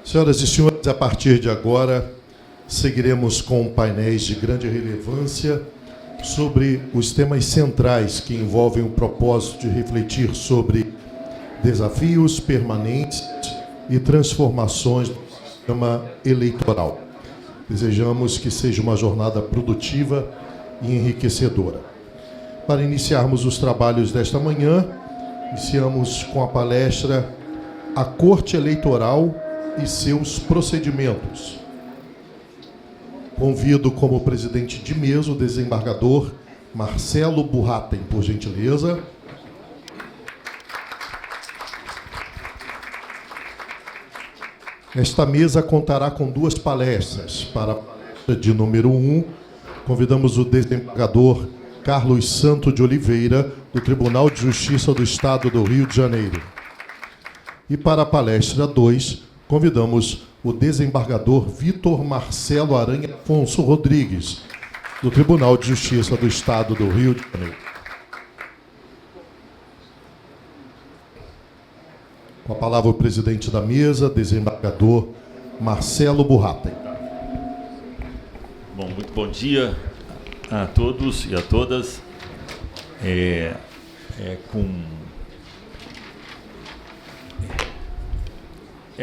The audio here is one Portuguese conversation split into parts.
Senhoras e senhores, a partir de agora, seguiremos com painéis de grande relevância sobre os temas centrais que envolvem o propósito de refletir sobre desafios permanentes e transformações do sistema eleitoral. Desejamos que seja uma jornada produtiva e enriquecedora. Para iniciarmos os trabalhos desta manhã, iniciamos com a palestra A Corte Eleitoral e seus procedimentos. Convido como presidente de mesa o desembargador Marcelo Burratem, por gentileza. Esta mesa contará com duas palestras. Para a palestra de número 1, convidamos o desembargador Carlos Santo de Oliveira, do Tribunal de Justiça do Estado do Rio de Janeiro. E para a palestra 2, convidamos o desembargador Vitor Marcelo Aranha Afonso Rodrigues, do Tribunal de Justiça do Estado do Rio de Janeiro. Com a palavra o presidente da mesa, desembargador Marcelo Burratem. Bom, muito bom dia a todos e a todas.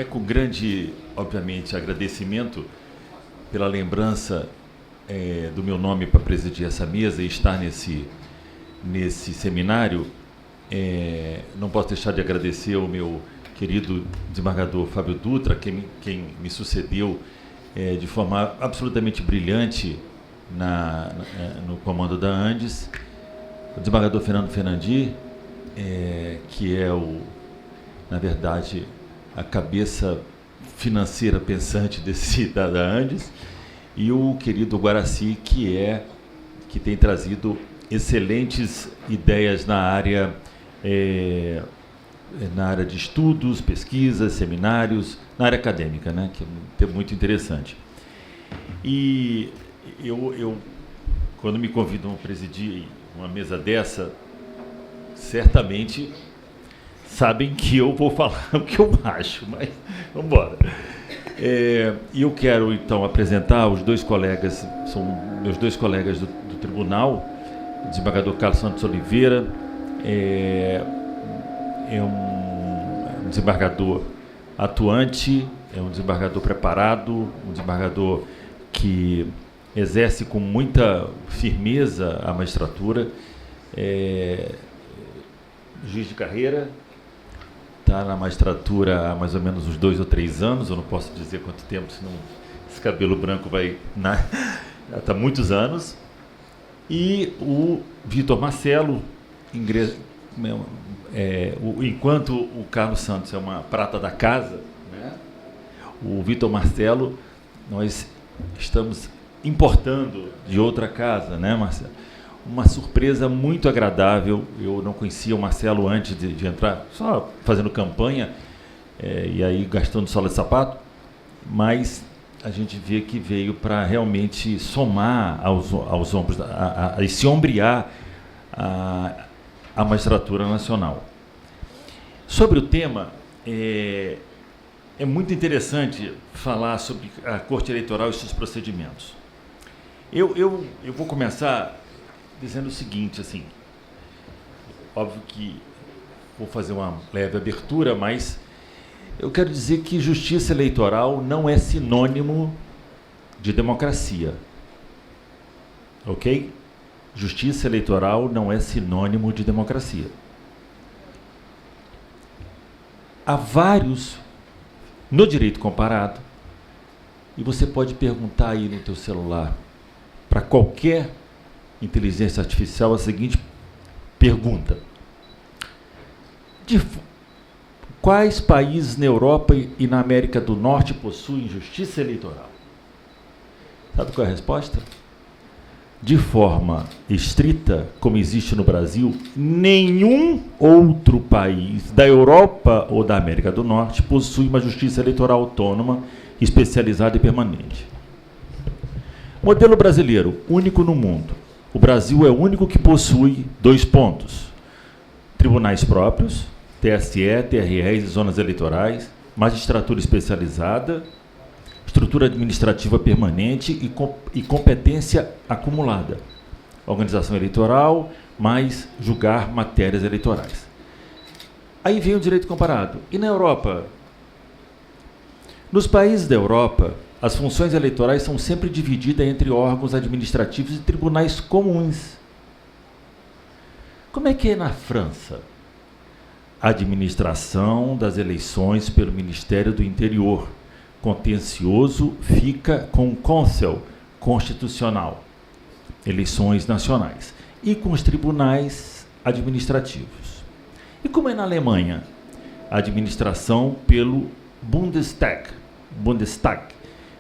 Com grande, obviamente, agradecimento pela lembrança do meu nome para presidir essa mesa e estar nesse seminário. Não posso deixar de agradecer ao meu querido desembargador Fábio Dutra, quem me sucedeu de forma absolutamente brilhante no comando da Andes, o desembargador Fernando Fernandi, que é na verdade, a cabeça financeira pensante da Andes, e o querido Guaraci, que tem trazido excelentes ideias na área de estudos, pesquisas, seminários, na área acadêmica, né, que é muito interessante. E eu quando me convidam a presidir uma mesa dessa, certamente sabem que eu vou falar o que eu acho, mas vamos embora. E eu quero, então, apresentar os dois colegas, são meus dois colegas do tribunal, o desembargador Carlos Santos Oliveira, é um desembargador atuante, é um desembargador preparado, um desembargador que exerce com muita firmeza a magistratura, juiz de carreira, está na magistratura há mais ou menos uns 2 ou 3 anos, eu não posso dizer quanto tempo, senão esse cabelo branco vai... Está há muitos anos. E o Vitor Marcelo, enquanto o Carlos Santos é uma prata da casa, né, o Vitor Marcelo, nós estamos importando de outra casa, né, Marcelo? Uma surpresa muito agradável. Eu não conhecia o Marcelo antes de entrar, só fazendo campanha, e aí gastando sola de sapato, mas a gente vê que veio para realmente somar aos ombros, e se ombrear a magistratura nacional. Sobre o tema, é muito interessante falar sobre a Corte Eleitoral e seus procedimentos. Eu vou começar dizendo o seguinte, assim, óbvio que vou fazer uma leve abertura, mas eu quero dizer que justiça eleitoral não é sinônimo de democracia, ok? Justiça eleitoral não é sinônimo de democracia. Há vários no direito comparado, e você pode perguntar aí no teu celular para qualquer inteligência artificial a seguinte pergunta: quais países na Europa e na América do Norte possuem justiça eleitoral? Sabe qual é a resposta? De forma estrita, como existe no Brasil, nenhum outro país da Europa ou da América do Norte possui uma justiça eleitoral autônoma, especializada e permanente. Modelo brasileiro, único no mundo. O Brasil é o único que possui 2 pontos: tribunais próprios, TSE, TREs e zonas eleitorais, magistratura especializada, estrutura administrativa permanente e competência acumulada. Organização eleitoral, mais julgar matérias eleitorais. Aí vem o direito comparado. E na Europa? Nos países da Europa, as funções eleitorais são sempre divididas entre órgãos administrativos e tribunais comuns. Como é que é na França? A administração das eleições pelo Ministério do Interior. Contencioso fica com o Conselho Constitucional, eleições nacionais, e com os tribunais administrativos. E como é na Alemanha? A administração pelo Bundestag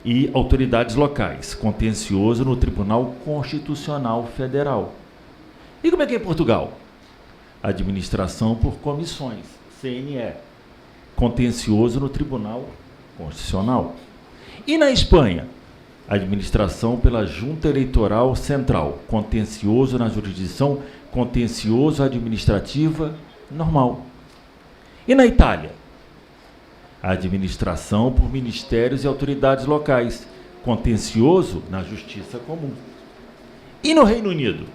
e autoridades locais, contencioso no Tribunal Constitucional Federal. E como é que é em Portugal? Administração por comissões, CNE, contencioso no Tribunal Constitucional. E na Espanha? Administração pela Junta Eleitoral Central, contencioso na jurisdição contencioso administrativa normal. E na Itália? Administração por ministérios e autoridades locais, contencioso na justiça comum. E no Reino Unido?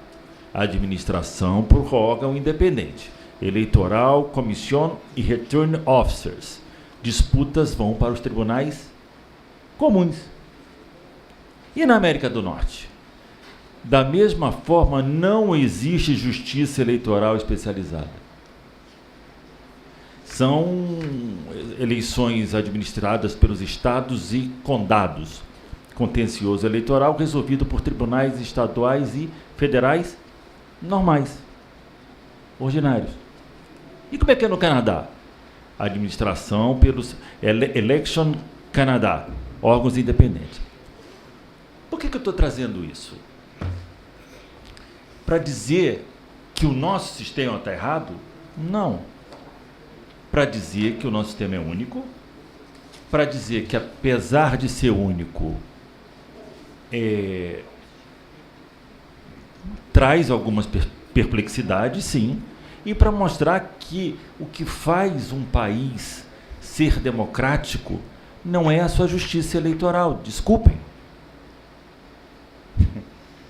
Administração por órgão independente, eleitoral, commission e return officers. Disputas vão para os tribunais comuns. E na América do Norte? Da mesma forma, não existe justiça eleitoral especializada. São eleições administradas pelos estados e condados. Contencioso eleitoral resolvido por tribunais estaduais e federais normais, ordinários. E como é que é no Canadá? Administração pelos Election Canada, órgãos independentes. Por que eu estou trazendo isso? Para dizer que o nosso sistema está errado? Não. Para dizer que o nosso sistema é único, para dizer que, apesar de ser único, traz algumas perplexidades, sim, e para mostrar que o que faz um país ser democrático não é a sua justiça eleitoral, desculpem.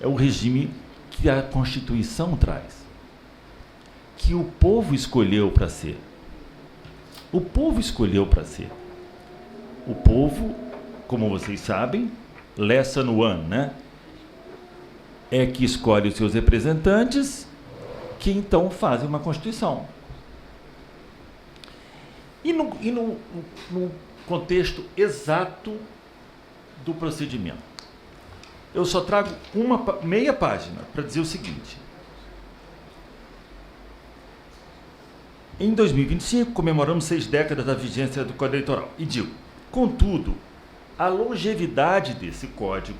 É o regime que a Constituição traz, que o povo escolheu para ser. O povo escolheu para ser. O povo, como vocês sabem, lesson one, né? É que escolhe os seus representantes, que então fazem uma Constituição. E no contexto exato do procedimento. Eu só trago meia página para dizer o seguinte. Em 2025, comemoramos 6 décadas da vigência do Código Eleitoral. E digo, contudo, a longevidade desse código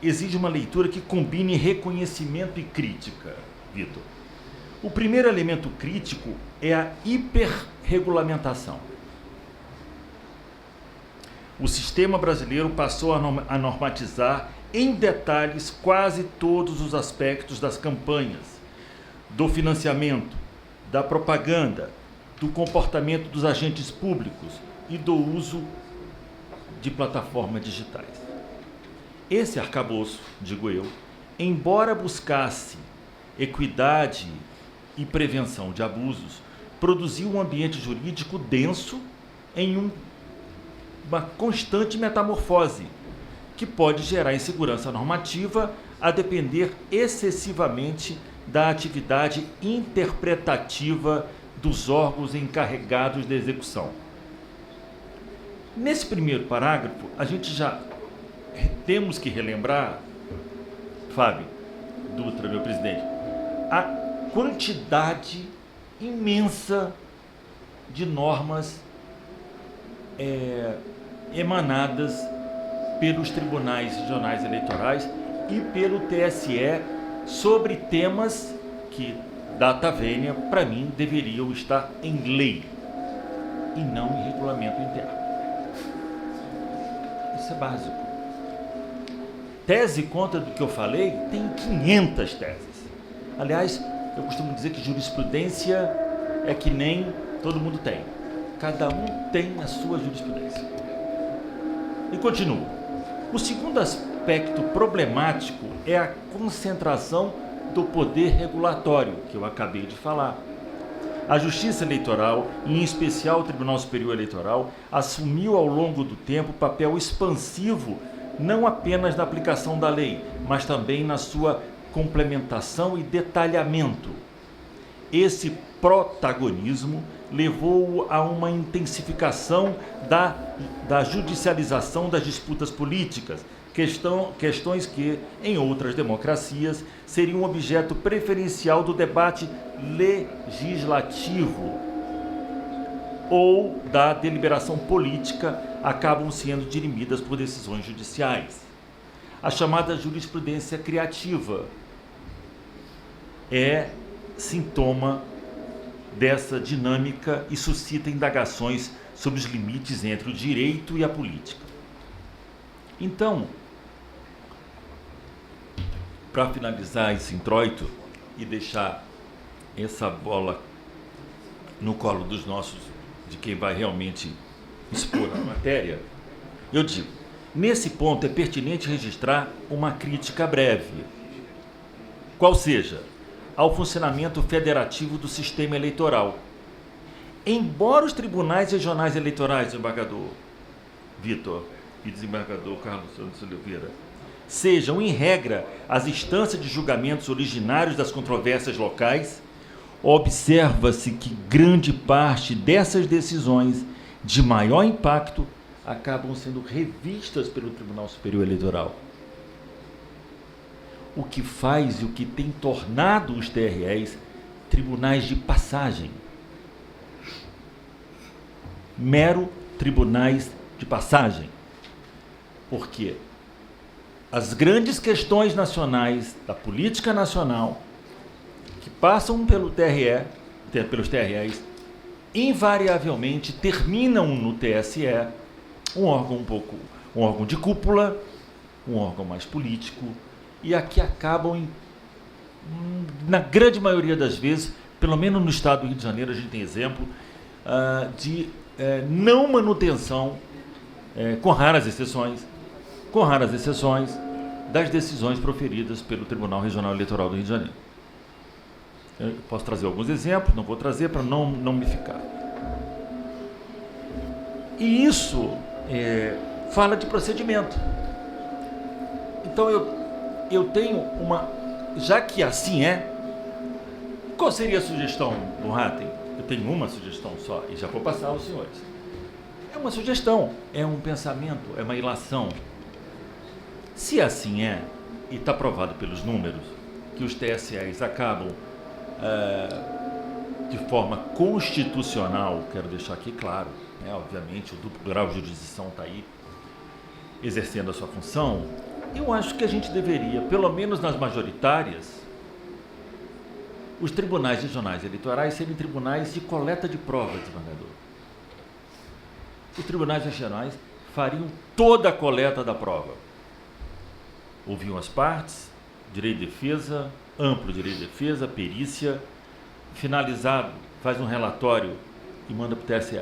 exige uma leitura que combine reconhecimento e crítica, Vitor. O primeiro elemento crítico é a hiperregulamentação. O sistema brasileiro passou a normatizar em detalhes quase todos os aspectos das campanhas, do financiamento, da propaganda, do comportamento dos agentes públicos e do uso de plataformas digitais. Esse arcabouço, digo eu, embora buscasse equidade e prevenção de abusos, produziu um ambiente jurídico denso em uma constante metamorfose, que pode gerar insegurança normativa a depender excessivamente da atividade interpretativa dos órgãos encarregados da execução. Nesse primeiro parágrafo, a gente já temos que relembrar, Fábio Dutra, meu presidente, a quantidade imensa de normas emanadas pelos tribunais regionais eleitorais e pelo TSE sobre temas que, data vênia, para mim, deveriam estar em lei e não em regulamento interno. Isso é básico. Tese contra do que eu falei tem 500 teses. Aliás, eu costumo dizer que jurisprudência é que nem todo mundo tem. Cada um tem a sua jurisprudência. E continuo. O segundo aspecto problemático é a concentração do poder regulatório, que eu acabei de falar. A Justiça Eleitoral, e em especial o Tribunal Superior Eleitoral, assumiu ao longo do tempo papel expansivo, não apenas na aplicação da lei, mas também na sua complementação e detalhamento. Esse protagonismo levou a uma intensificação da judicialização das disputas políticas, questões que, em outras democracias, seriam objeto preferencial do debate legislativo ou da deliberação política, acabam sendo dirimidas por decisões judiciais. A chamada jurisprudência criativa é sintoma dessa dinâmica e suscita indagações sobre os limites entre o direito e a política. Então, para finalizar esse introito e deixar essa bola no colo de quem vai realmente expor a matéria, eu digo, nesse ponto é pertinente registrar uma crítica breve, qual seja, ao funcionamento federativo do sistema eleitoral. Embora os tribunais regionais eleitorais, desembargador Vitor e desembargador Carlos Santos Oliveira, sejam, em regra, as instâncias de julgamentos originários das controvérsias locais, observa-se que grande parte dessas decisões de maior impacto acabam sendo revistas pelo Tribunal Superior Eleitoral. O que faz e o que tem tornado os TREs tribunais de passagem. Mero tribunais de passagem. Porque as grandes questões nacionais, da política nacional, que passam pelos TREs, invariavelmente terminam no TSE, um órgão de cúpula, um órgão mais político, e aqui acabam, na grande maioria das vezes, pelo menos no estado do Rio de Janeiro, a gente tem exemplo, de não manutenção, com raras exceções, das decisões proferidas pelo Tribunal Regional Eleitoral do Rio de Janeiro. Eu posso trazer alguns exemplos, não vou trazer para não me ficar. E isso fala de procedimento. Então eu tenho já que assim qual seria a sugestão do Hatten? Eu tenho uma sugestão só, e já vou passar aos senhores. É uma sugestão, é um pensamento, é uma ilação. Se assim e está provado pelos números, que os TSEs acabam, de forma constitucional, quero deixar aqui claro, obviamente o duplo grau de jurisdição está aí, exercendo a sua função, eu acho que a gente deveria, pelo menos nas majoritárias, os tribunais regionais eleitorais serem tribunais de coleta de provas, desembargador. Os tribunais regionais fariam toda a coleta da prova. Ouviam as partes, direito de defesa, amplo direito de defesa, perícia, finalizado, faz um relatório e manda para o TSE.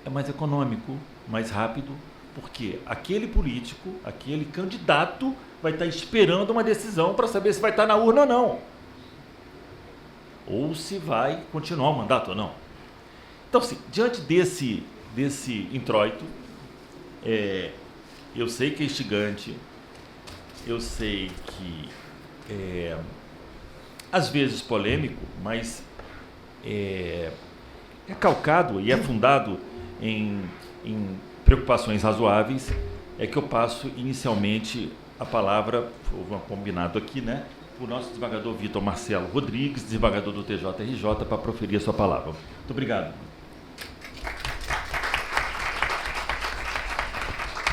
É mais econômico, mais rápido, porque aquele político, aquele candidato vai estar esperando uma decisão para saber se vai estar na urna ou não. Ou se vai continuar o mandato ou não. Então, assim, diante desse introito, eu sei que é instigante, eu sei que às vezes polêmico, mas é calcado e é fundado em preocupações razoáveis, é que eu passo inicialmente a palavra, foi combinado aqui, para o nosso desembargador Vitor Marcelo Rodrigues, desembargador do TJRJ, para proferir a sua palavra. Muito obrigado.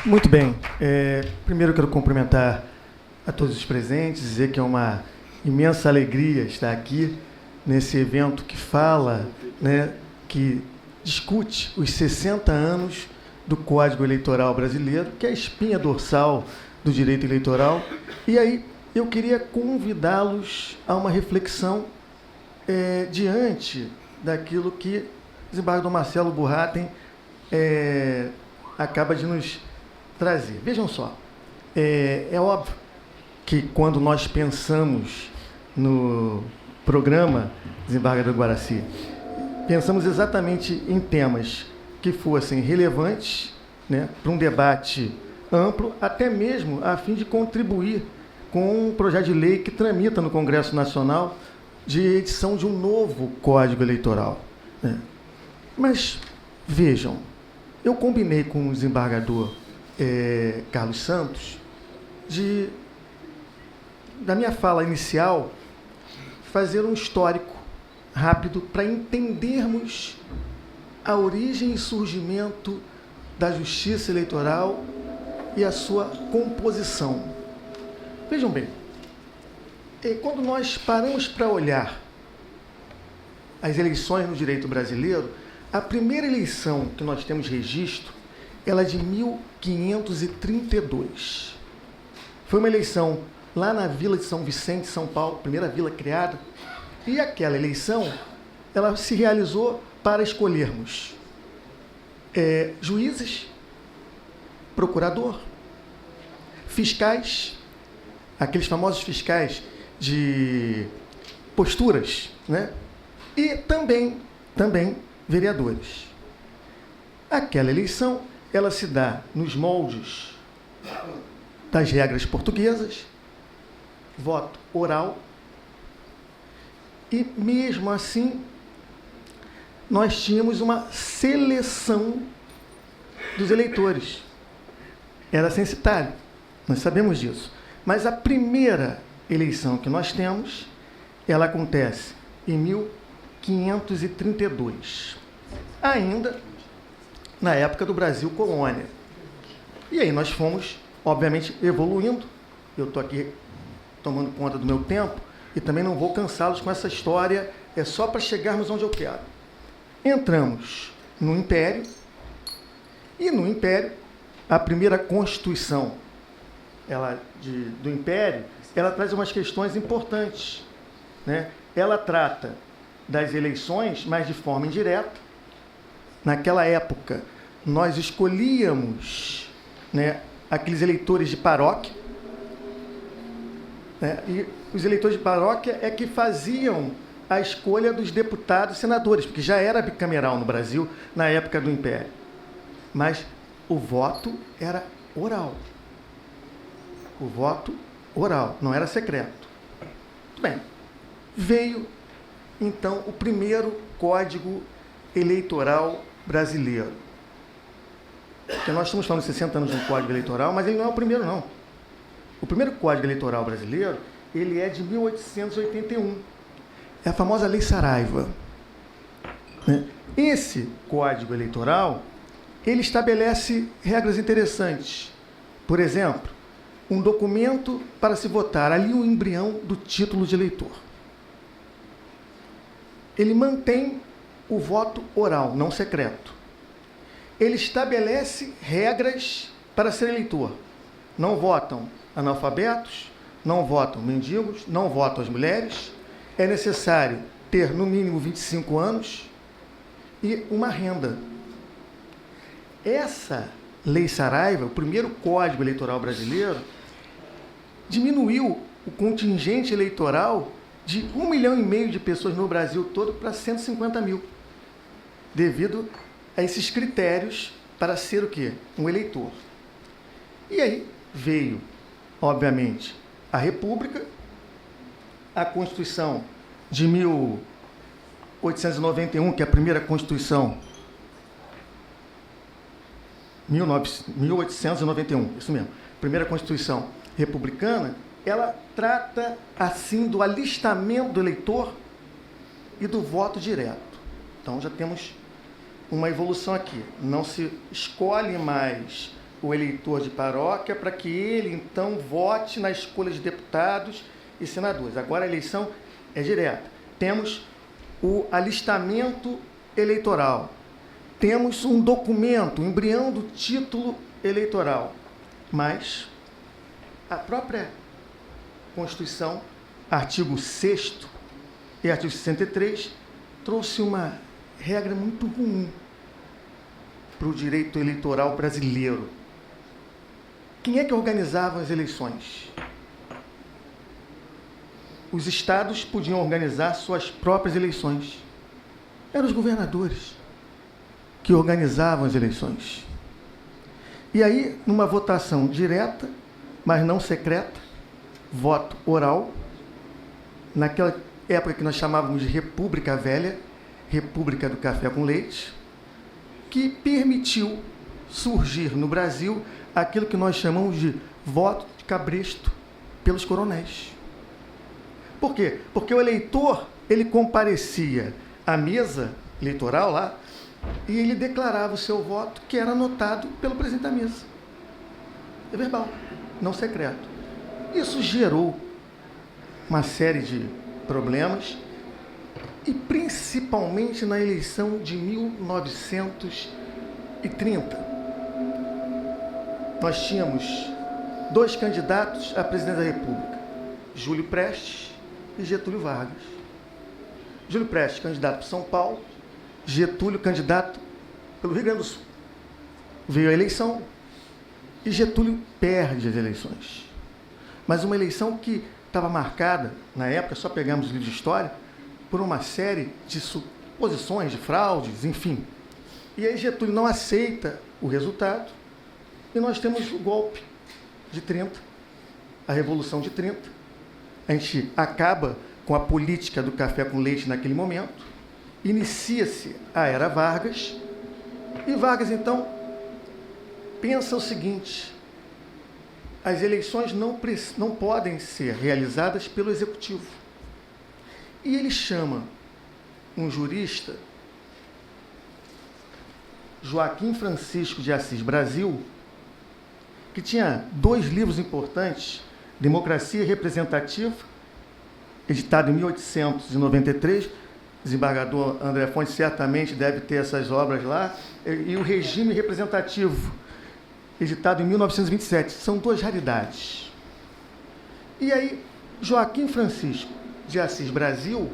Muito bem. Primeiro eu quero cumprimentar a todos os presentes, dizer que é uma imensa alegria estar aqui nesse evento que fala, que discute os 60 anos do Código Eleitoral Brasileiro, que é a espinha dorsal do direito eleitoral. E aí eu queria convidá-los a uma reflexão diante daquilo que o desembargador Marcelo Burratem acaba de nos trazer. Vejam só, é óbvio que quando nós pensamos no programa Desembargador Guaraci, pensamos exatamente em temas que fossem relevantes, né, para um debate amplo, até mesmo a fim de contribuir com um projeto de lei que tramita no Congresso Nacional de edição de um novo Código Eleitoral, né? Mas, vejam, eu combinei com o desembargador Carlos Santos da minha fala inicial, fazer um histórico rápido para entendermos a origem e surgimento da Justiça Eleitoral e a sua composição. Vejam bem, quando nós paramos para olhar as eleições no direito brasileiro, a primeira eleição que nós temos registro, ela é de 1532. Foi uma eleição lá na Vila de São Vicente, São Paulo, primeira vila criada, e aquela eleição, ela se realizou para escolhermos juízes, procurador, fiscais, aqueles famosos fiscais de posturas, né? E também vereadores. Aquela eleição, ela se dá nos moldes das regras portuguesas, voto oral, e mesmo assim nós tínhamos uma seleção dos eleitores. Era censitário, nós sabemos disso. Mas a primeira eleição que nós temos, ela acontece em 1532, ainda na época do Brasil colônia. E aí nós fomos, obviamente, evoluindo. Eu estou aqui tomando conta do meu tempo e também não vou cansá-los com essa história, é só para chegarmos onde eu quero. Entramos no Império, e no Império, a primeira Constituição do Império, ela traz umas questões importantes, né? Ela trata das eleições, mas de forma indireta. Naquela época, nós escolhíamos, né, aqueles eleitores de paróquia, né? E os eleitores de paróquia é que faziam a escolha dos deputados e senadores, porque já era bicameral no Brasil na época do Império. Mas o voto era oral. O voto oral, não era secreto. Muito bem. Veio, então, o primeiro Código Eleitoral brasileiro. Porque nós estamos falando de 60 anos de um Código Eleitoral, mas ele não é o primeiro, não. O primeiro Código Eleitoral brasileiro, ele é de 1881. É a famosa Lei Saraiva. Esse Código Eleitoral, ele estabelece regras interessantes. Por exemplo, um documento para se votar, ali o embrião do título de eleitor. Ele mantém o voto oral, não secreto. Ele estabelece regras para ser eleitor. Não votam analfabetos, não votam mendigos, não votam as mulheres. É necessário ter, no mínimo, 25 anos e uma renda. Essa Lei Saraiva, o primeiro Código Eleitoral brasileiro, diminuiu o contingente eleitoral de 1,5 milhão de pessoas no Brasil todo para 150 mil, devido a esses critérios para ser o quê? Um eleitor. E aí veio, obviamente, a República, a Constituição de 1891, que é a primeira Constituição, 1891, isso mesmo, primeira Constituição republicana, ela trata, assim, do alistamento do eleitor e do voto direto. Então, já temos uma evolução aqui. Não se escolhe mais o eleitor de paróquia para que ele, então, vote na escolha de deputados e senadores. Agora, a eleição é direta. Temos o alistamento eleitoral. Temos um documento, um embrião do título eleitoral. Mas a própria Constituição, artigo 6º, e artigo 63, trouxe uma regra muito ruim para o direito eleitoral brasileiro. Quem é que organizava as eleições? Os estados podiam organizar suas próprias eleições. Eram os governadores que organizavam as eleições. E aí, numa votação direta, mas não secreta, voto oral, naquela época que nós chamávamos de República Velha, República do Café com Leite, que permitiu surgir no Brasil aquilo que nós chamamos de voto de cabresto pelos coronéis. Por quê? Porque o eleitor, ele comparecia à mesa eleitoral lá e ele declarava o seu voto, que era anotado pelo presidente da mesa. É verbal, não secreto. Isso gerou uma série de problemas, e principalmente na eleição de 1930. Nós tínhamos 2 candidatos a presidente da República, Júlio Prestes e Getúlio Vargas. Júlio Prestes, candidato para São Paulo, Getúlio, candidato pelo Rio Grande do Sul. Veio a eleição e Getúlio perde as eleições. Mas uma eleição que estava marcada, na época, só pegamos o livro de história, por uma série de suposições, de fraudes, enfim. E aí Getúlio não aceita o resultado e nós temos o golpe de 30, a Revolução de 30. A gente acaba com a política do café com leite naquele momento, inicia-se a Era Vargas, e Vargas, então, pensa o seguinte: as eleições não podem ser realizadas pelo Executivo. E ele chama um jurista, Joaquim Francisco de Assis Brasil, que tinha 2 livros importantes, Democracia Representativa, editado em 1893, desembargador André Fonte certamente deve ter essas obras lá, e o Regime Representativo, editado em 1927. São 2 raridades. E aí, Joaquim Francisco de Assis Brasil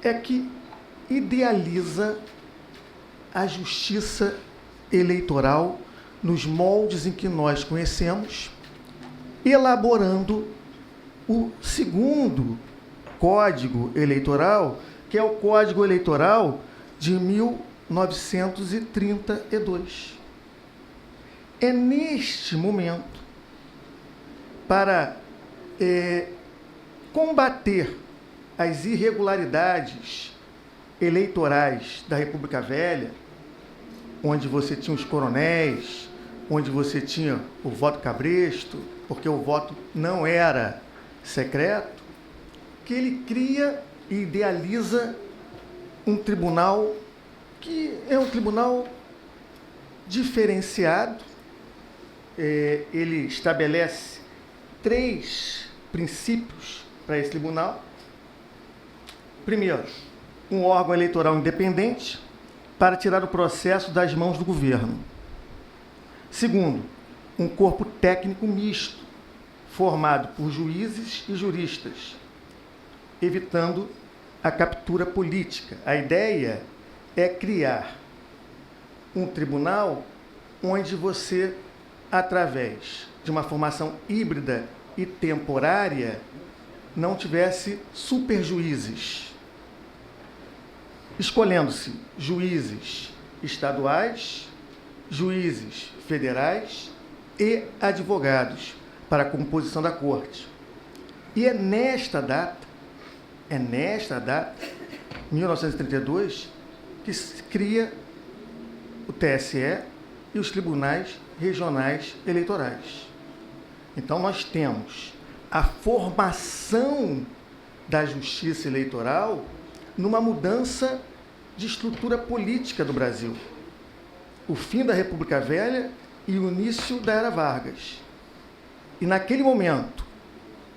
é que idealiza a justiça eleitoral nos moldes em que nós conhecemos, elaborando o segundo Código Eleitoral, que é o Código Eleitoral de 1932. É neste momento, para combater as irregularidades eleitorais da República Velha, onde você tinha os coronéis, onde você tinha o voto cabresto, porque o voto não era secreto, que ele cria e idealiza um tribunal que é um tribunal diferenciado. Ele estabelece 3 princípios para esse tribunal. Primeiro, um órgão eleitoral independente para tirar o processo das mãos do governo. Segundo, um corpo técnico misto, formado por juízes e juristas, evitando a captura política. A ideia é criar um tribunal onde você, através de uma formação híbrida e temporária, não tivesse superjuízes, escolhendo-se juízes estaduais, juízes federais e advogados para a composição da corte. E é nesta data, 1932, que se cria o TSE e os tribunais regionais eleitorais. Então, nós temos a formação da justiça eleitoral numa mudança de estrutura política do Brasil. O fim da República Velha e o início da Era Vargas. E, naquele momento,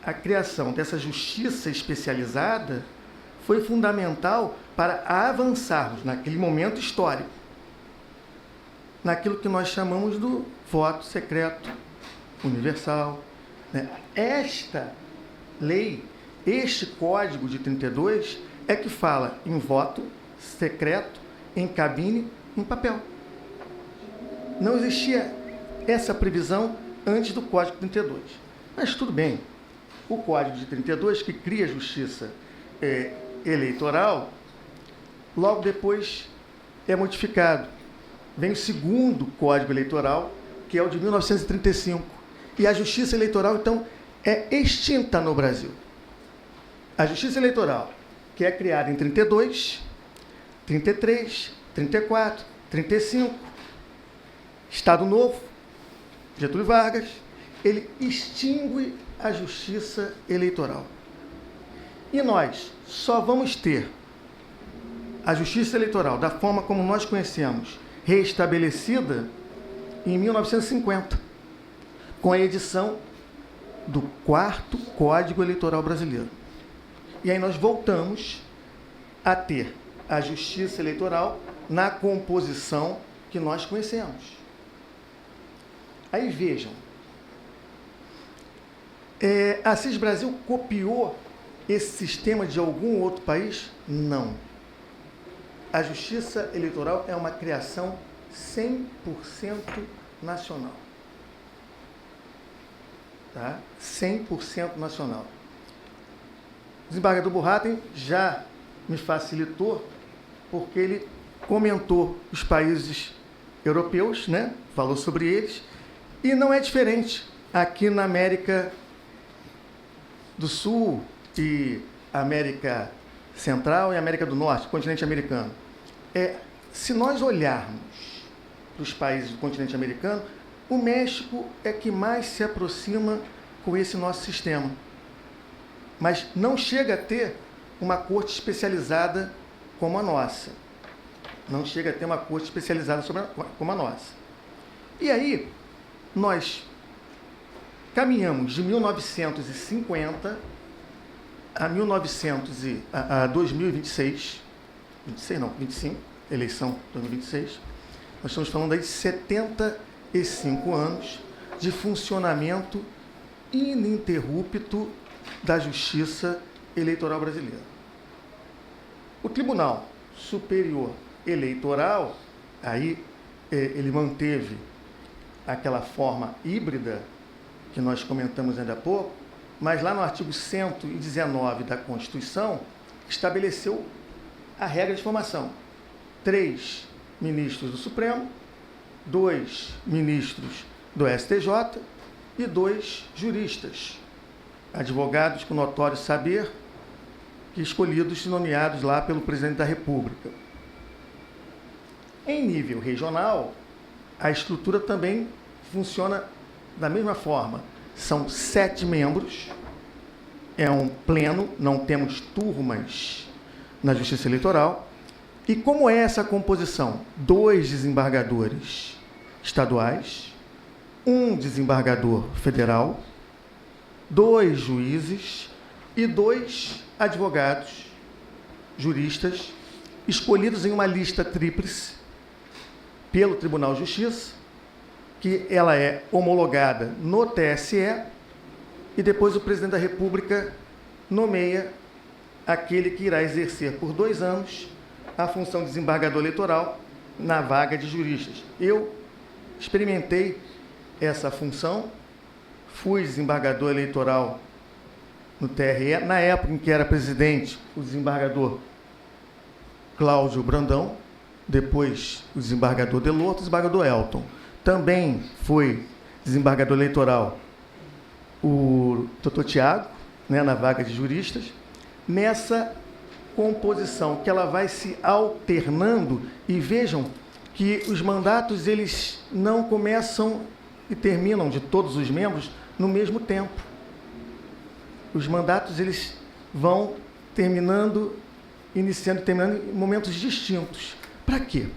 a criação dessa justiça especializada foi fundamental para avançarmos, naquele momento histórico, naquilo que nós chamamos do voto secreto universal. Esta lei Este Código de 32 é que fala em voto secreto, em cabine, em papel. Não existia essa previsão antes do Código de 32. Mas tudo bem. O Código de 32, que cria a justiça eleitoral, logo depois é modificado. Vem o segundo Código Eleitoral, que é o de 1935. E a justiça eleitoral, então, é extinta no Brasil. A justiça eleitoral, que é criada em 32, 33, 34, 35, Estado Novo, Getúlio Vargas, ele extingue a justiça eleitoral. E nós só vamos ter a justiça eleitoral, da forma como nós conhecemos, reestabelecida em 1950, com a edição do 4º Código Eleitoral Brasileiro. E aí nós voltamos a ter a justiça eleitoral na composição que nós conhecemos. Aí vejam, a Assis Brasil copiou esse sistema de algum outro país? Não. A justiça eleitoral é uma criação 100% nacional. Tá? 100% nacional. O desembargador Burratem já me facilitou, porque ele comentou os países europeus, né? Falou sobre eles, e não é diferente aqui na América do Sul e América Central e América do Norte, continente americano. Se nós olharmos para os países do continente americano, o México é que mais se aproxima com esse nosso sistema. Mas não chega a ter uma corte especializada como a nossa. Não chega a ter uma corte especializada como a nossa. E aí, nós caminhamos de 1950 a 2026, 25, eleição 2026, nós estamos falando aí de 75 anos de funcionamento ininterrupto da Justiça Eleitoral Brasileira. O Tribunal Superior Eleitoral, aí ele manteve aquela forma híbrida que nós comentamos ainda há pouco, mas lá no artigo 119 da Constituição estabeleceu a regra de formação. 3 ministros do Supremo, 2 ministros do STJ e 2 juristas, advogados com notório saber, que escolhidos e nomeados lá pelo presidente da República. Em nível regional, a estrutura também funciona da mesma forma. São 7 membros, é um pleno, não temos turmas na Justiça Eleitoral. E como é essa composição? 2 desembargadores estaduais, 1 desembargador federal, 2 juízes e 2 advogados, juristas, escolhidos em uma lista tríplice pelo Tribunal de Justiça, que ela é homologada no TSE, e depois o presidente da República nomeia aquele que irá exercer por 2 anos a função de desembargador eleitoral na vaga de juristas. Eu experimentei essa função, fui desembargador eleitoral no TRE, na época em que era presidente o desembargador Cláudio Brandão, depois o desembargador Delorto, o desembargador Elton. Também foi desembargador eleitoral o doutor Tiago, né, na vaga de juristas, nessa composição que ela vai se alternando, e vejam que os mandatos eles não começam e terminam de todos os membros no mesmo tempo. Os mandatos eles vão terminando, iniciando e terminando em momentos distintos. Para quê?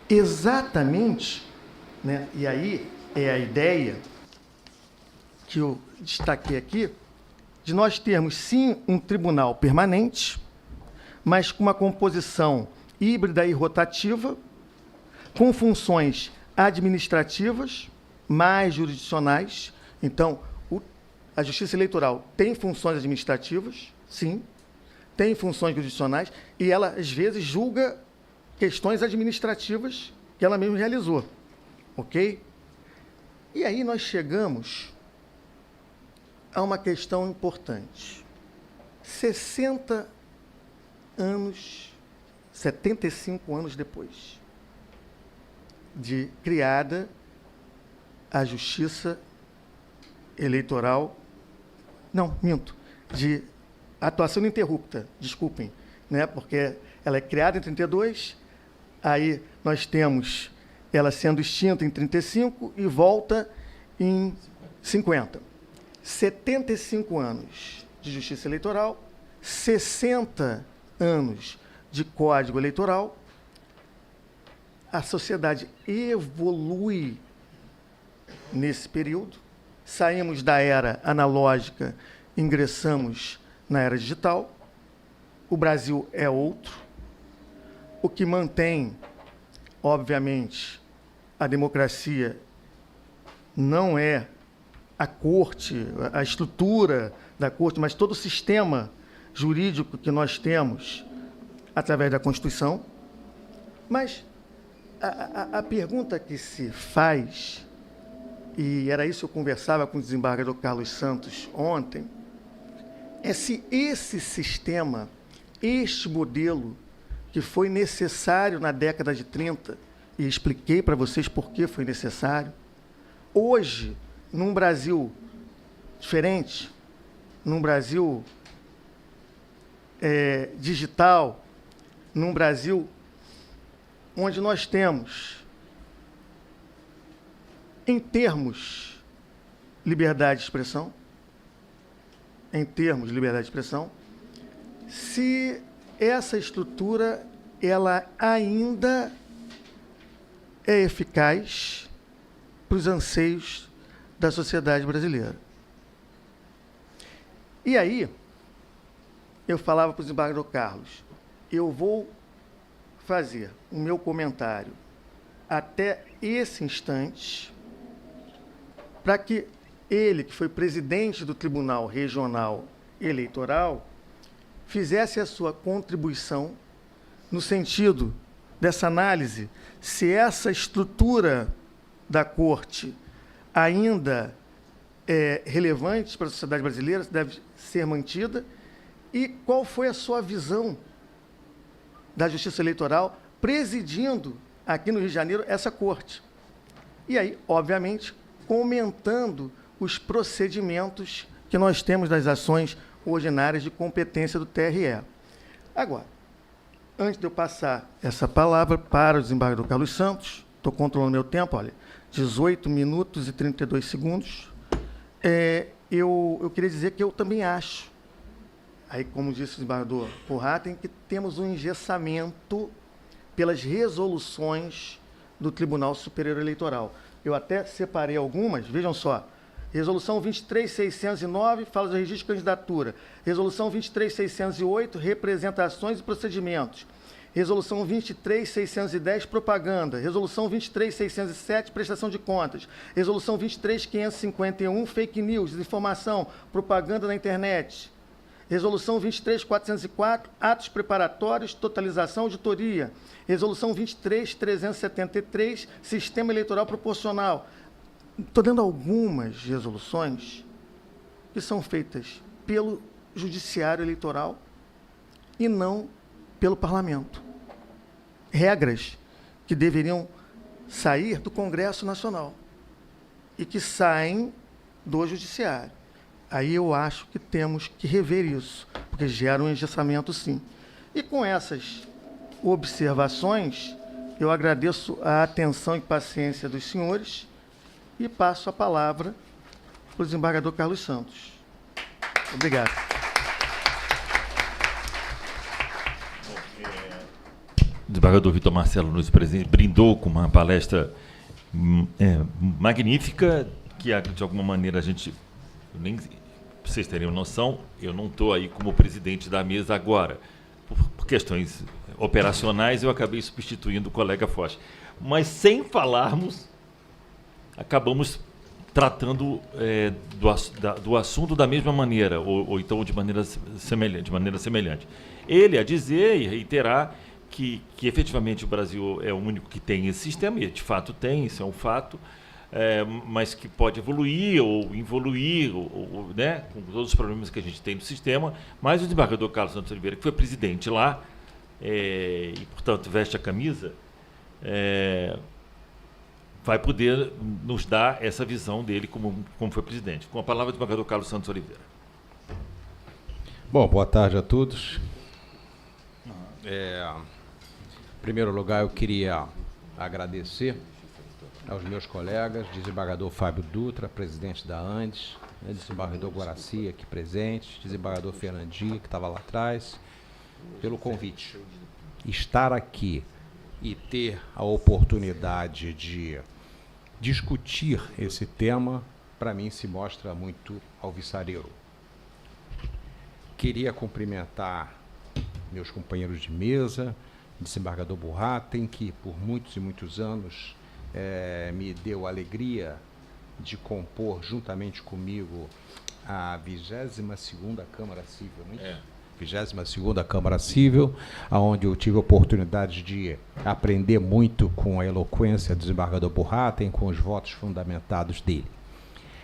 Exatamente, né, e aí é a ideia que eu destaquei aqui, de nós termos, sim, um tribunal permanente, mas com uma composição híbrida e rotativa, com funções administrativas, mais jurisdicionais. Então, a Justiça Eleitoral tem funções administrativas, sim, tem funções jurisdicionais, e ela, às vezes, julga questões administrativas que ela mesma realizou. Ok? E aí nós chegamos a uma questão importante. 60 anos, 75 anos depois de criada a Justiça Eleitoral, não, minto, de atuação ininterrupta, desculpem, né, porque ela é criada em 32, aí nós temos ela sendo extinta em 35 e volta em 50. 75 anos de Justiça Eleitoral, 60 anos de Código Eleitoral. A sociedade evolui nesse período. Saímos da era analógica, ingressamos na era digital. O Brasil é outro. O que mantém, obviamente, a democracia não é a corte, a estrutura da corte, mas todo o sistema jurídico que nós temos através da Constituição. Mas a pergunta que se faz, e era isso que eu conversava com o desembargador Carlos Santos ontem, é se esse sistema, este modelo que foi necessário na década de 30, e expliquei para vocês por que foi necessário, hoje, num Brasil diferente, num Brasil digital, num Brasil onde nós temos, em termos liberdade de expressão, se essa estrutura ela ainda é eficaz para os anseios da sociedade brasileira. E aí, eu falava para o desembargador Carlos, eu vou fazer o meu comentário até esse instante, para que ele, que foi presidente do Tribunal Regional Eleitoral, fizesse a sua contribuição no sentido dessa análise, se essa estrutura da Corte ainda é relevante para a sociedade brasileira, se deve ser mantida, e qual foi a sua visão da Justiça Eleitoral presidindo aqui no Rio de Janeiro essa Corte. E aí, obviamente, comentando os procedimentos que nós temos das ações ordinárias de competência do TRE. Agora, antes de eu passar essa palavra para o desembargador Carlos Santos, estou controlando meu tempo, olha, 18 minutos e 32 segundos, eu queria dizer que eu também acho, aí como disse o desembargador Porratem, que temos um engessamento pelas resoluções do Tribunal Superior Eleitoral. Eu até separei algumas, vejam só. Resolução 23.609, fala do registro de candidatura. Resolução 23.608, representações e procedimentos. Resolução 23.610, propaganda. Resolução 23.607, prestação de contas. Resolução 23.551, fake news, desinformação, propaganda na internet. Resolução 23.404, atos preparatórios, totalização, auditoria. Resolução 23.373, sistema eleitoral proporcional. Estou dando algumas resoluções que são feitas pelo Judiciário Eleitoral e não pelo Parlamento. Regras que deveriam sair do Congresso Nacional e que saem do Judiciário. Aí eu acho que temos que rever isso, porque gera um engessamento, sim. E com essas observações, eu agradeço a atenção e paciência dos senhores e passo a palavra para o desembargador Carlos Santos. Obrigado. O desembargador Vitor Marcelo nos brindou com uma palestra magnífica, que de alguma maneira a gente, nem vocês teriam noção, eu não estou aí como presidente da mesa agora. Por questões operacionais, eu acabei substituindo o colega Foch. Mas sem falarmos, acabamos tratando do assunto da mesma maneira, ou então de maneira semelhante. Ele a dizer e reiterar que efetivamente o Brasil é o único que tem esse sistema, e de fato tem, isso é um fato, mas que pode evoluir ou involuir, né, com todos os problemas que a gente tem no sistema. Mas o desembargador Carlos Santos Oliveira, que foi presidente lá, e, portanto, veste a camisa, vai poder nos dar essa visão dele como foi presidente. Com a palavra, o desembargador Carlos Santos Oliveira. Bom, boa tarde a todos. Em primeiro lugar, eu queria agradecer aos meus colegas, desembargador Fábio Dutra, presidente da Andes, desembargador Guaraci, aqui presente, desembargador Fernandinho, que estava lá atrás, pelo convite. Estar aqui e ter a oportunidade de discutir esse tema, para mim, se mostra muito alvissareiro. Queria cumprimentar meus companheiros de mesa, desembargador Burratem, que por muitos e muitos anos me deu a alegria de compor juntamente comigo a 22ª Câmara Civil, não é isso? 22ª Câmara Civil, onde eu tive a oportunidade de aprender muito com a eloquência do desembargador Burratem, com os votos fundamentados dele.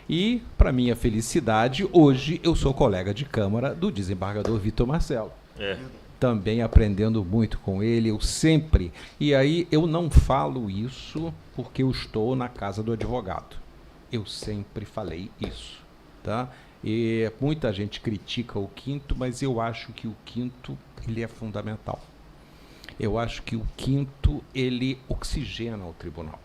E, para minha felicidade, hoje eu sou colega de Câmara do desembargador Vitor Marcelo. Também aprendendo muito com ele, eu sempre... E aí eu não falo isso porque eu estou na casa do advogado. Eu sempre falei isso, tá? E muita gente critica o quinto, mas eu acho que o quinto ele é fundamental. Eu acho que o quinto ele oxigena o tribunal,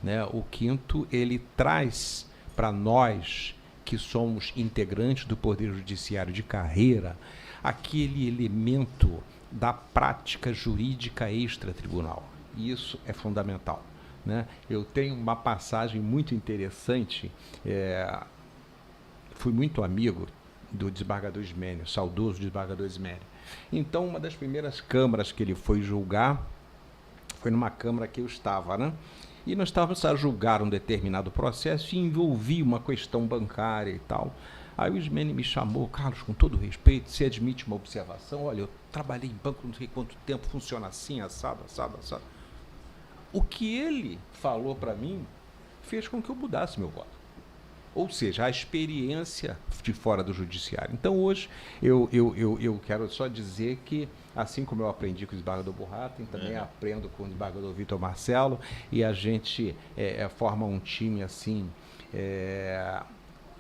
né? O quinto ele traz para nós que somos integrantes do Poder Judiciário de carreira aquele elemento da prática jurídica extratribunal. E isso é fundamental, né? Eu tenho uma passagem muito interessante. Fui muito amigo do desembargador Ismênio, saudoso desembargador Ismênio. Então, uma das primeiras câmaras que ele foi julgar foi numa câmara que eu estava, né? E nós estávamos a julgar um determinado processo e envolvia uma questão bancária e tal. Aí o Ismênio me chamou: Carlos, com todo respeito, você admite uma observação? Olha, eu trabalhei em banco não sei quanto tempo, funciona assim, assado. O que ele falou para mim fez com que eu mudasse meu voto. Ou seja, a experiência de fora do judiciário. Então, hoje, eu quero só dizer que, assim como eu aprendi com o desembargador Burratem, também aprendo com o desembargador Vitor Marcelo, e a gente forma um time, assim,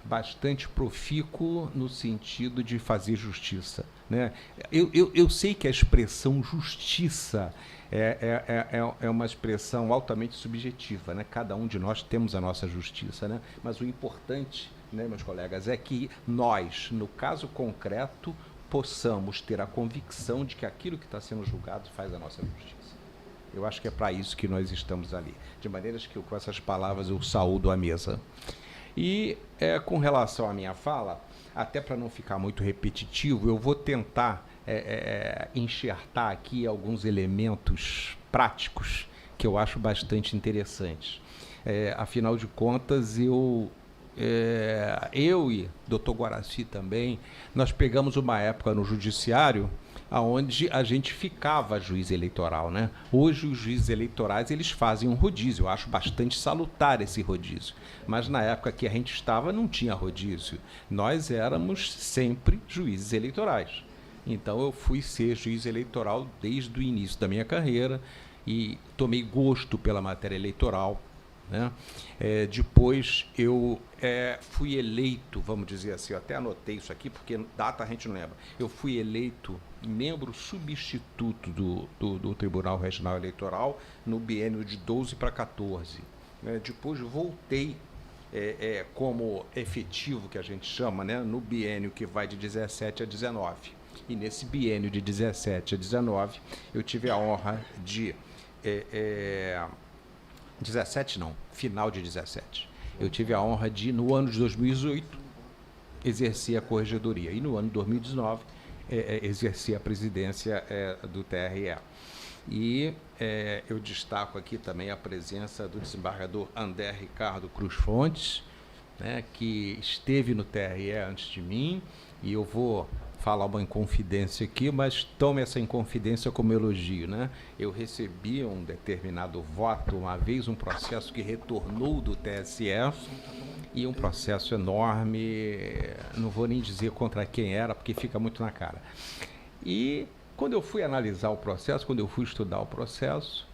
bastante profícuo no sentido de fazer justiça, né? Eu sei que a expressão justiça é uma expressão altamente subjetiva, né? Cada um de nós temos a nossa justiça, né? Mas o importante, né, meus colegas, é que nós, no caso concreto, possamos ter a convicção de que aquilo que está sendo julgado faz a nossa justiça. Eu acho que é para isso que nós estamos ali. De maneiras que, com essas palavras, eu saúdo a mesa. E, com relação à minha fala, até para não ficar muito repetitivo, eu vou tentar enxertar aqui alguns elementos práticos que eu acho bastante interessantes. Afinal de contas, eu e Dr. Guaraci também, nós pegamos uma época no judiciário onde a gente ficava juiz eleitoral, né? Hoje os juízes eleitorais eles fazem um rodízio, eu acho bastante salutar esse rodízio, mas na época que a gente estava não tinha rodízio, nós éramos sempre juízes eleitorais. Então eu fui ser juiz eleitoral desde o início da minha carreira e tomei gosto pela matéria eleitoral, né? Depois eu fui eleito, vamos dizer assim, eu até anotei isso aqui porque data a gente não lembra, eu fui eleito membro substituto do Tribunal Regional Eleitoral no biênio de 12 para 14. Depois voltei como efetivo, que a gente chama, né, no biênio que vai de 17 a 19. E nesse biênio de 17 a 19, eu tive a honra de... 17 não, final de 17. Eu tive a honra de, no ano de 2018, exercer a corregedoria. E no ano de 2019, exercer a presidência do TRE. E eu destaco aqui também a presença do desembargador André Ricardo Cruz Fontes, né, que esteve no TRE antes de mim, e eu vou falar uma inconfidência aqui, mas tome essa inconfidência como elogio, né? Eu recebi um determinado voto uma vez, um processo que retornou do TSE, e um processo enorme, não vou nem dizer contra quem era, porque fica muito na cara. E quando eu fui analisar o processo, quando eu fui estudar o processo,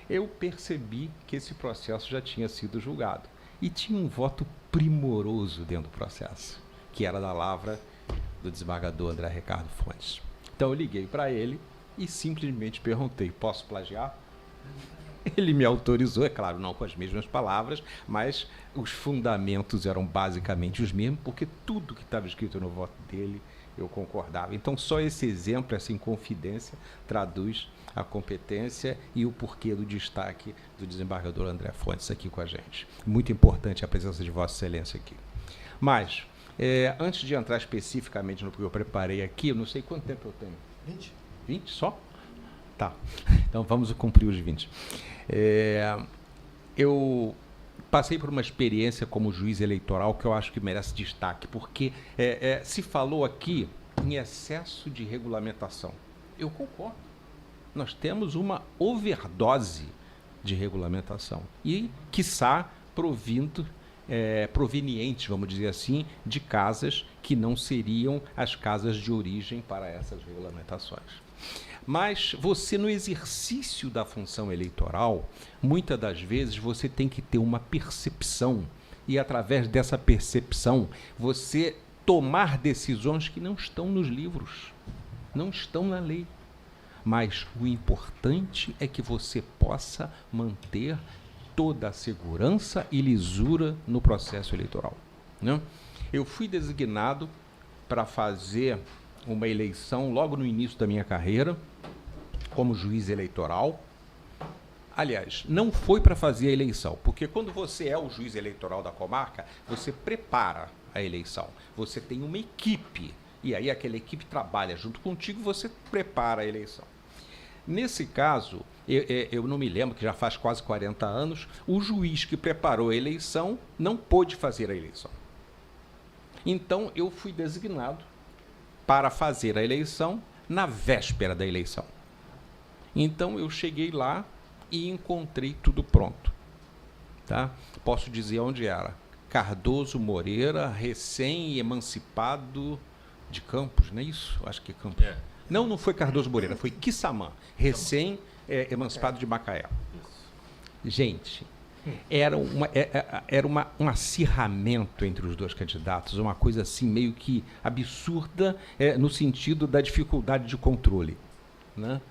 eu percebi que esse processo já tinha sido julgado. E tinha um voto primoroso dentro do processo, que era da lavra do desembargador André Ricardo Fontes. Então eu liguei para ele e simplesmente perguntei: posso plagiar? Ele me autorizou, é claro, não com as mesmas palavras, mas os fundamentos eram basicamente os mesmos, porque tudo que estava escrito no voto dele eu concordava. Então só esse exemplo, essa inconfidência, traduz a competência e o porquê do destaque do desembargador André Fontes aqui com a gente. Muito importante a presença de Vossa Excelência aqui. Mas, antes de entrar especificamente no que eu preparei aqui, eu não sei quanto tempo eu tenho. 20. 20 só? Tá. Então vamos cumprir os 20. Eu passei por uma experiência como juiz eleitoral que eu acho que merece destaque, porque se falou aqui em excesso de regulamentação. Eu concordo. Nós temos uma overdose de regulamentação e, quiçá, provenientes, vamos dizer assim, de casas que não seriam as casas de origem para essas regulamentações. Mas você, no exercício da função eleitoral, muitas das vezes você tem que ter uma percepção e, através dessa percepção, você tomar decisões que não estão nos livros, não estão na lei. Mas o importante é que você possa manter toda a segurança e lisura no processo eleitoral, né? Eu fui designado para fazer uma eleição logo no início da minha carreira, como juiz eleitoral. Aliás, não foi para fazer a eleição, porque quando você é o juiz eleitoral da comarca, você prepara a eleição. Você tem uma equipe, e aí aquela equipe trabalha junto contigo e você prepara a eleição. Nesse caso, eu não me lembro, que já faz quase 40 anos, o juiz que preparou a eleição não pôde fazer a eleição. Então, eu fui designado para fazer a eleição na véspera da eleição. Então, eu cheguei lá e encontrei tudo pronto. Tá? Posso dizer onde era. Cardoso Moreira, recém-emancipado de Campos, não é isso? Acho que é Campos. Não foi Cardoso Moreira, foi Quissamã, recém-emancipado de Macaé. Gente, era um acirramento entre os dois candidatos, uma coisa assim meio que absurda, no sentido da dificuldade de controle, né?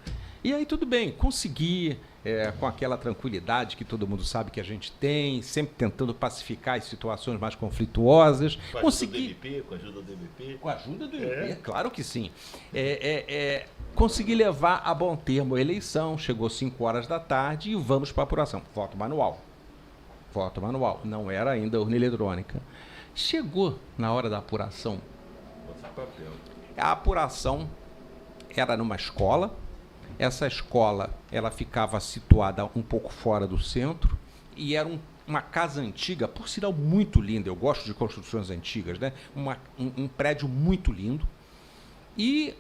E aí tudo bem, consegui, com aquela tranquilidade que todo mundo sabe que a gente tem, sempre tentando pacificar as situações mais conflituosas. Consegui, com a ajuda do MP? Com a ajuda do MP, claro que sim. Consegui levar a bom termo a eleição, chegou 5 horas da tarde e vamos para a apuração. Voto manual. Voto manual, não era ainda urna eletrônica. Chegou na hora da apuração. A apuração era numa escola. Essa escola, ela ficava situada um pouco fora do centro e era uma casa antiga, por sinal muito linda. Eu gosto de construções antigas, né? Um prédio muito lindo. E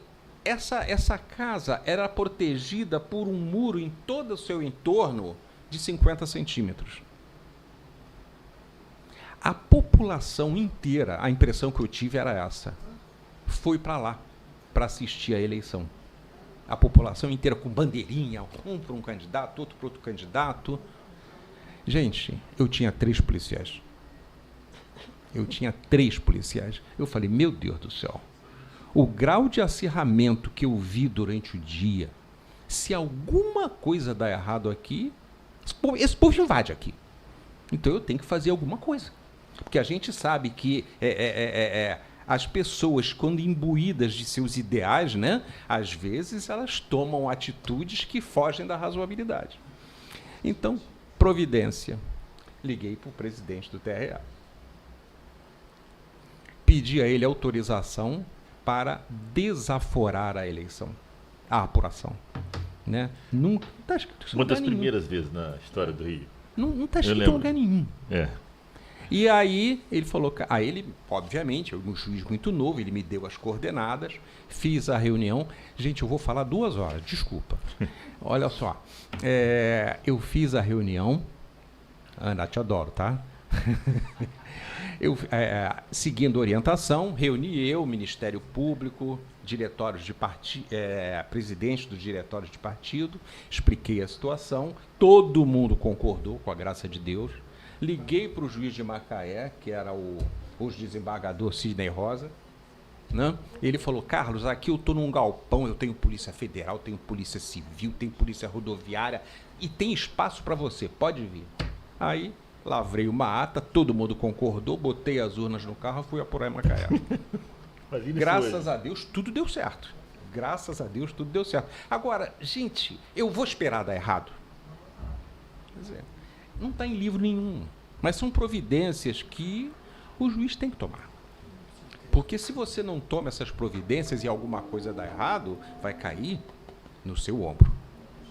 essa casa era protegida por um muro em todo o seu entorno de 50 centímetros. A população inteira, a impressão que eu tive era essa, foi para lá para assistir à eleição. A população inteira com bandeirinha, um para um candidato, outro para outro candidato. Gente, eu tinha 3 policiais. Eu falei, meu Deus do céu, o grau de acirramento que eu vi durante o dia, se alguma coisa dá errado aqui, esse povo invade aqui. Então eu tenho que fazer alguma coisa. Porque a gente sabe que as pessoas, quando imbuídas de seus ideais, né, às vezes elas tomam atitudes que fogem da razoabilidade. Então, providência. Liguei para o presidente do TRE. Pedi a ele autorização para desaforar a eleição, a apuração. Né? Nunca, tá escrito uma das primeiras vezes na história do Rio. Não está escrito em lugar nenhum. E aí ele falou, aí ele, obviamente, um juiz muito novo, ele me deu as coordenadas, fiz a reunião. Gente, eu vou falar 2 horas, desculpa. Olha só, eu fiz a reunião, Ana, te adoro, tá? Eu, seguindo orientação, reuni o Ministério Público, diretórios de presidente dos diretórios de partido, expliquei a situação, todo mundo concordou, com a graça de Deus. Liguei para o juiz de Macaé, que era o desembargador Sidney Rosa, né? Ele falou, Carlos, aqui eu estou num galpão, eu tenho polícia federal, tenho polícia civil, tenho polícia rodoviária e tem espaço para você, pode vir. Aí, lavrei uma ata, todo mundo concordou, botei as urnas no carro e fui apurar em Macaé. Graças a Deus, tudo deu certo. Graças a Deus, tudo deu certo. Agora, gente, eu vou esperar dar errado? Quer dizer, não está em livro nenhum, mas são providências que o juiz tem que tomar. Porque se você não toma essas providências e alguma coisa dá errado, vai cair no seu ombro,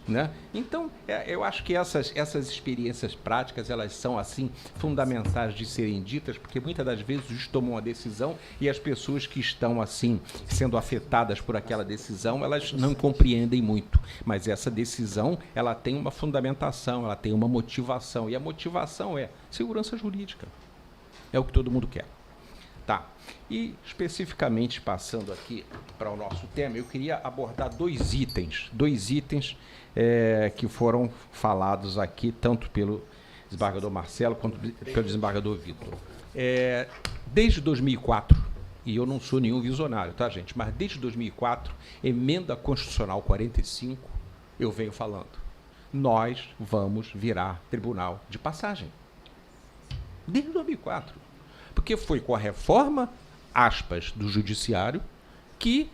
né? Então, eu acho que essas experiências práticas, elas são, assim, fundamentais de serem ditas, porque muitas das vezes o juiz toma uma decisão e as pessoas que estão, assim, sendo afetadas por aquela decisão, elas não compreendem muito. Mas essa decisão, ela tem uma fundamentação, ela tem uma motivação, e a motivação é segurança jurídica. É o que todo mundo quer. Tá. E, especificamente, passando aqui para o nosso tema, eu queria abordar 2 itens que foram falados aqui, tanto pelo desembargador Marcelo quanto pelo desembargador Vitor. Desde 2004, e eu não sou nenhum visionário, tá, gente? Mas desde 2004, emenda constitucional 45, eu venho falando, nós vamos virar tribunal de passagem. Desde 2004. Porque foi com a reforma, aspas, do judiciário, que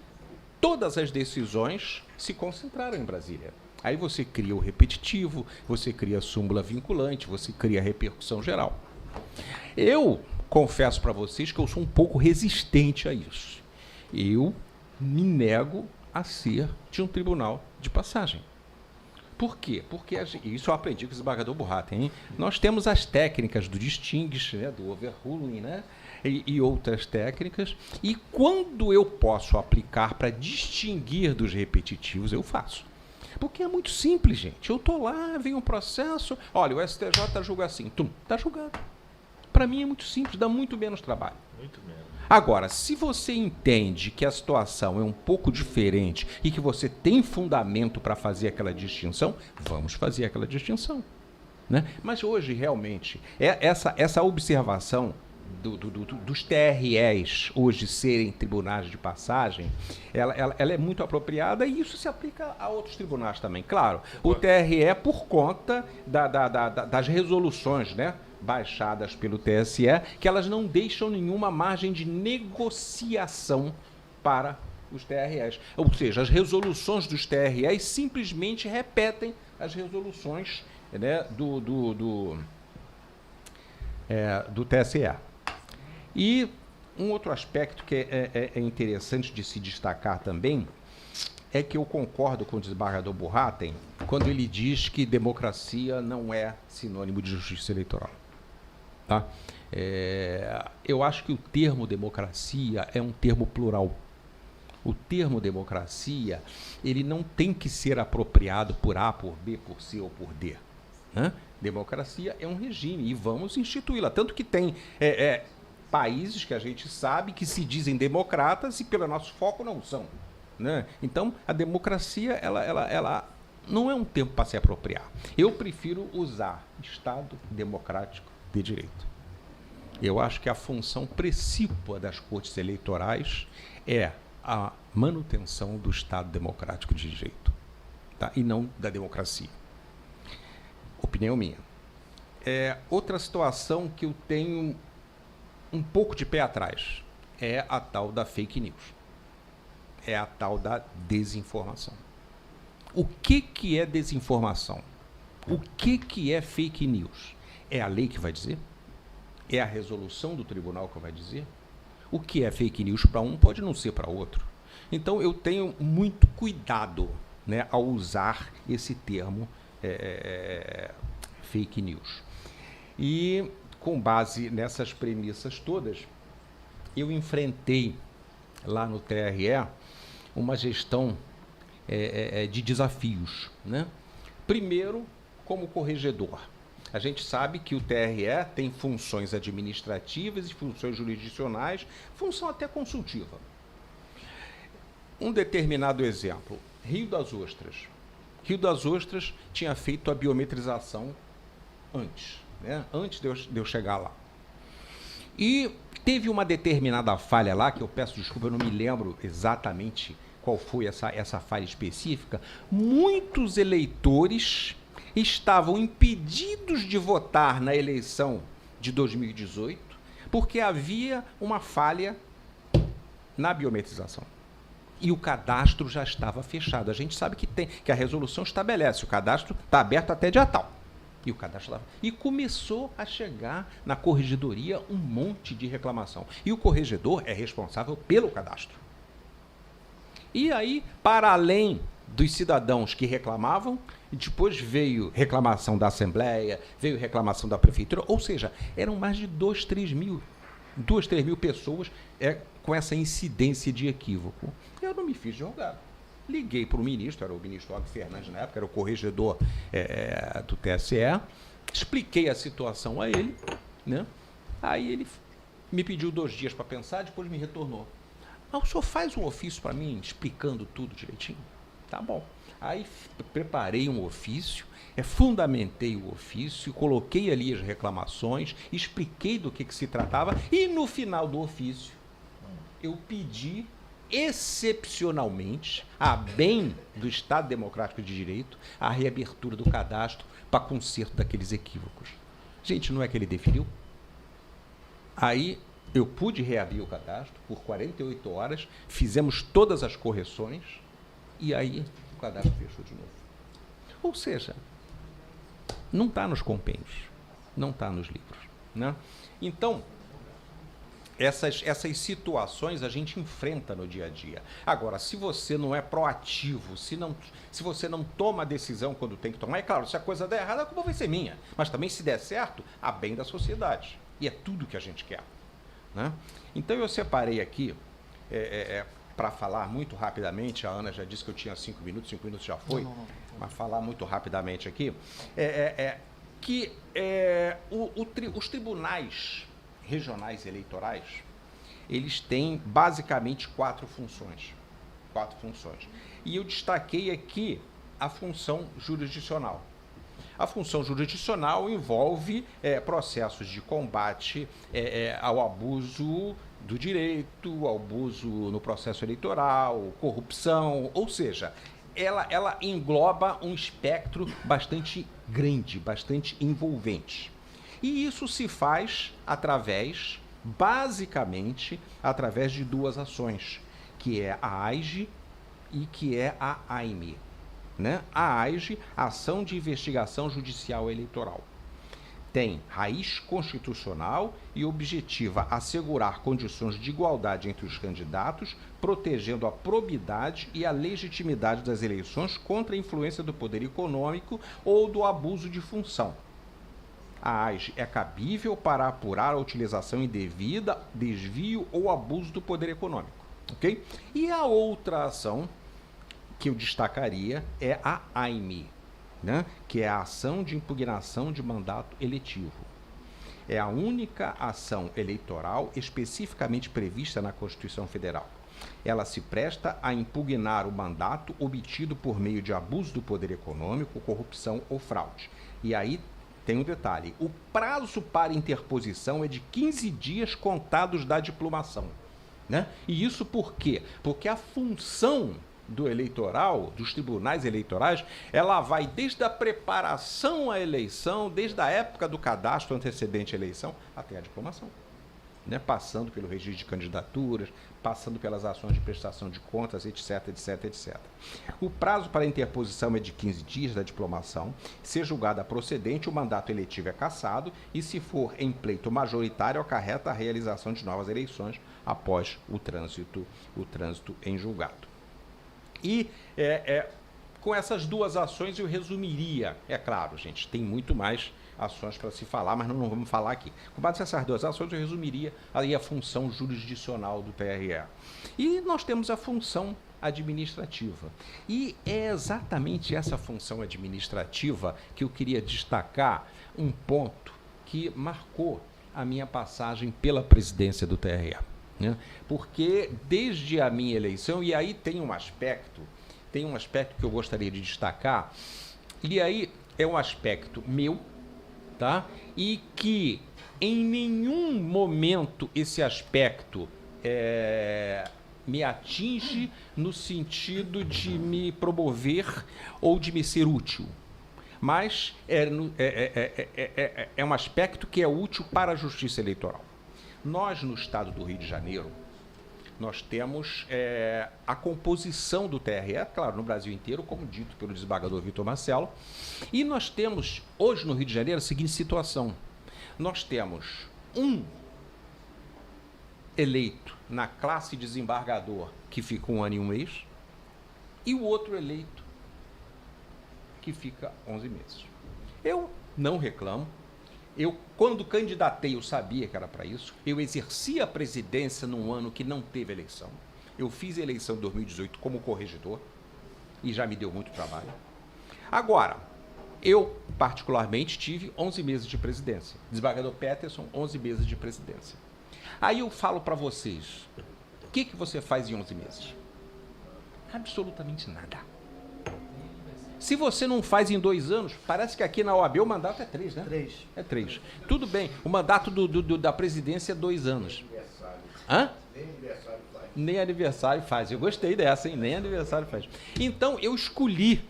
todas as decisões se concentraram em Brasília. Aí você cria o repetitivo, você cria a súmula vinculante, você cria a repercussão geral. Eu confesso para vocês que eu sou um pouco resistente a isso. Eu me nego a ser de um tribunal de passagem. Por quê? Porque isso eu aprendi com o desembargador Burratem, hein? Nós temos as técnicas do distinguish, né, do overruling, né, e outras técnicas, e quando eu posso aplicar para distinguir dos repetitivos, eu faço. Porque é muito simples, gente. Eu estou lá, vem um processo, olha, o STJ julga assim, está julgado. Para mim é muito simples, dá muito menos trabalho. Muito menos. Agora, se você entende que a situação é um pouco diferente e que você tem fundamento para fazer aquela distinção, vamos fazer aquela distinção, né? Mas hoje, realmente, essa observação dos TREs hoje serem tribunais de passagem, ela é muito apropriada e isso se aplica a outros tribunais também. Claro, o TRE é por conta das resoluções, né, baixadas pelo TSE, que elas não deixam nenhuma margem de negociação para os TREs. Ou seja, as resoluções dos TREs simplesmente repetem as resoluções, né, do TSE. E um outro aspecto que é interessante de se destacar também é que eu concordo com o desembargador Burratem quando ele diz que democracia não é sinônimo de justiça eleitoral. Tá? Eu acho que o termo democracia é um termo plural. O termo democracia, ele não tem que ser apropriado por A, por B, por C ou por D. Né? Democracia é um regime e vamos instituí-la. Tanto que tem países que a gente sabe que se dizem democratas e pelo nosso foco não são. Né? Então, a democracia, ela não é um termo para se apropriar. Eu prefiro usar Estado democrático de direito. Eu acho que a função precípua das cortes eleitorais é a manutenção do Estado democrático de direito, tá? E não da democracia. Opinião minha. Outra situação que eu tenho um pouco de pé atrás é a tal da fake news. É a tal da desinformação. O que é desinformação? O que é fake news? É a lei que vai dizer? É a resolução do tribunal que vai dizer? O que é fake news para um pode não ser para outro. Então, eu tenho muito cuidado, né, ao usar esse termo fake news. E com base nessas premissas todas, eu enfrentei lá no TRE uma gestão de desafios, né? Primeiro, como corregedor. A gente sabe que o TRE tem funções administrativas e funções jurisdicionais, função até consultiva. Um determinado exemplo, Rio das Ostras. Rio das Ostras tinha feito a biometrização antes, né? Antes de eu chegar lá. E teve uma determinada falha lá, que eu peço desculpa, eu não me lembro exatamente qual foi essa falha específica. Muitos eleitores estavam impedidos de votar na eleição de 2018 porque havia uma falha na biometrização. E o cadastro já estava fechado. A gente sabe que a resolução estabelece, o cadastro está aberto até dia tal. E o cadastro estava. E começou a chegar na corregedoria um monte de reclamação. E o corregedor é responsável pelo cadastro. E aí, para além dos cidadãos que reclamavam, depois veio reclamação da Assembleia, veio reclamação da Prefeitura, ou seja, eram mais de 3 mil pessoas com essa incidência de equívoco. Eu não me fiz de rogado. Liguei para o ministro, era o ministro Og Fernandes na época, era o corregedor do TSE, expliquei a situação a ele, né? Aí ele me pediu 2 dias para pensar, depois me retornou. O senhor faz um ofício para mim, explicando tudo direitinho? Tá bom. Aí preparei um ofício, fundamentei o ofício, coloquei ali as reclamações, expliquei do que se tratava e no final do ofício eu pedi excepcionalmente, a bem do Estado Democrático de Direito, a reabertura do cadastro para conserto daqueles equívocos. Gente, não é que ele definiu? Aí eu pude reabrir o cadastro por 48 horas, fizemos todas as correções e aí o cadastro fechou de novo. Ou seja, não está nos compêndios, não está nos livros, né? Então, essas situações a gente enfrenta no dia a dia. Agora, se você não é proativo, se você não toma a decisão quando tem que tomar, é claro, se a coisa der errado, a culpa vai ser minha. Mas também, se der certo, a bem da sociedade. E é tudo que a gente quer, né? Então, eu separei aqui, para falar muito rapidamente, a Ana já disse que eu tinha 5 minutos já foi, não. Mas falar muito rapidamente aqui, que os tribunais regionais eleitorais, eles têm basicamente 4 funções. E eu destaquei aqui a função jurisdicional. A função jurisdicional envolve processos de combate ao abuso do direito, ao abuso no processo eleitoral, corrupção, ou seja, ela engloba um espectro bastante grande, bastante envolvente. E isso se faz basicamente, através de 2 ações, que é a AIGE e que é a AIME, né? A AIGE, Ação de Investigação Judicial Eleitoral, tem raiz constitucional e objetiva assegurar condições de igualdade entre os candidatos, protegendo a probidade e a legitimidade das eleições contra a influência do poder econômico ou do abuso de função. A AIGE é cabível para apurar a utilização indevida, desvio ou abuso do poder econômico. Okay? E a outra ação que eu destacaria é a AIME, né? Que é a Ação de Impugnação de Mandato Eletivo. É a única ação eleitoral especificamente prevista na Constituição Federal. Ela se presta a impugnar o mandato obtido por meio de abuso do poder econômico, corrupção ou fraude. E aí tem um detalhe, o prazo para interposição é de 15 dias contados da diplomação, né? E isso por quê? Porque a função do eleitoral, dos tribunais eleitorais, ela vai desde a preparação à eleição, desde a época do cadastro antecedente à eleição, até a diplomação, né? Passando pelo registro de candidaturas, passando pelas ações de prestação de contas, etc, etc, etc. O prazo para interposição é de 15 dias da diplomação. Se julgada procedente, o mandato eletivo é cassado e, se for em pleito majoritário, acarreta a realização de novas eleições após o trânsito em julgado. E com essas duas ações eu resumiria. É claro, gente, tem muito mais ações para se falar, mas não vamos falar aqui. Com base nessas duas ações, eu resumiria aí a função jurisdicional do TRE. E nós temos a função administrativa. E é exatamente essa função administrativa que eu queria destacar um ponto que marcou a minha passagem pela presidência do TRE. Né? Porque desde a minha eleição, e aí tem um aspecto que eu gostaria de destacar, e aí é um aspecto meu, tá? E que em nenhum momento esse aspecto me atinge no sentido de me promover ou de me ser útil. Mas é um aspecto que é útil para a justiça eleitoral. Nós, no estado do Rio de Janeiro, nós temos a composição do TRE, claro, no Brasil inteiro, como dito pelo desembargador Vitor Marcelo, e nós temos, hoje no Rio de Janeiro, a seguinte situação. Nós temos um eleito na classe desembargador que fica 1 ano e 1 mês, e o outro eleito que fica 11 meses. Eu não reclamo. Eu, quando candidatei, eu sabia que era para isso. Eu exerci a presidência num ano que não teve eleição. Eu fiz a eleição em 2018 como corregedor e já me deu muito trabalho. Agora, eu, particularmente, tive 11 meses de presidência. Desembargador Peterson, 11 meses de presidência. Aí eu falo para vocês, o que você faz em 11 meses? Absolutamente nada. Se você não faz em 2 anos, parece que aqui na OAB o mandato é 3, né? 3. É 3. Tudo bem, o mandato da presidência é 2 anos. Hã? Nem aniversário faz. Eu gostei dessa, hein? Nem aniversário faz. Então, eu escolhi.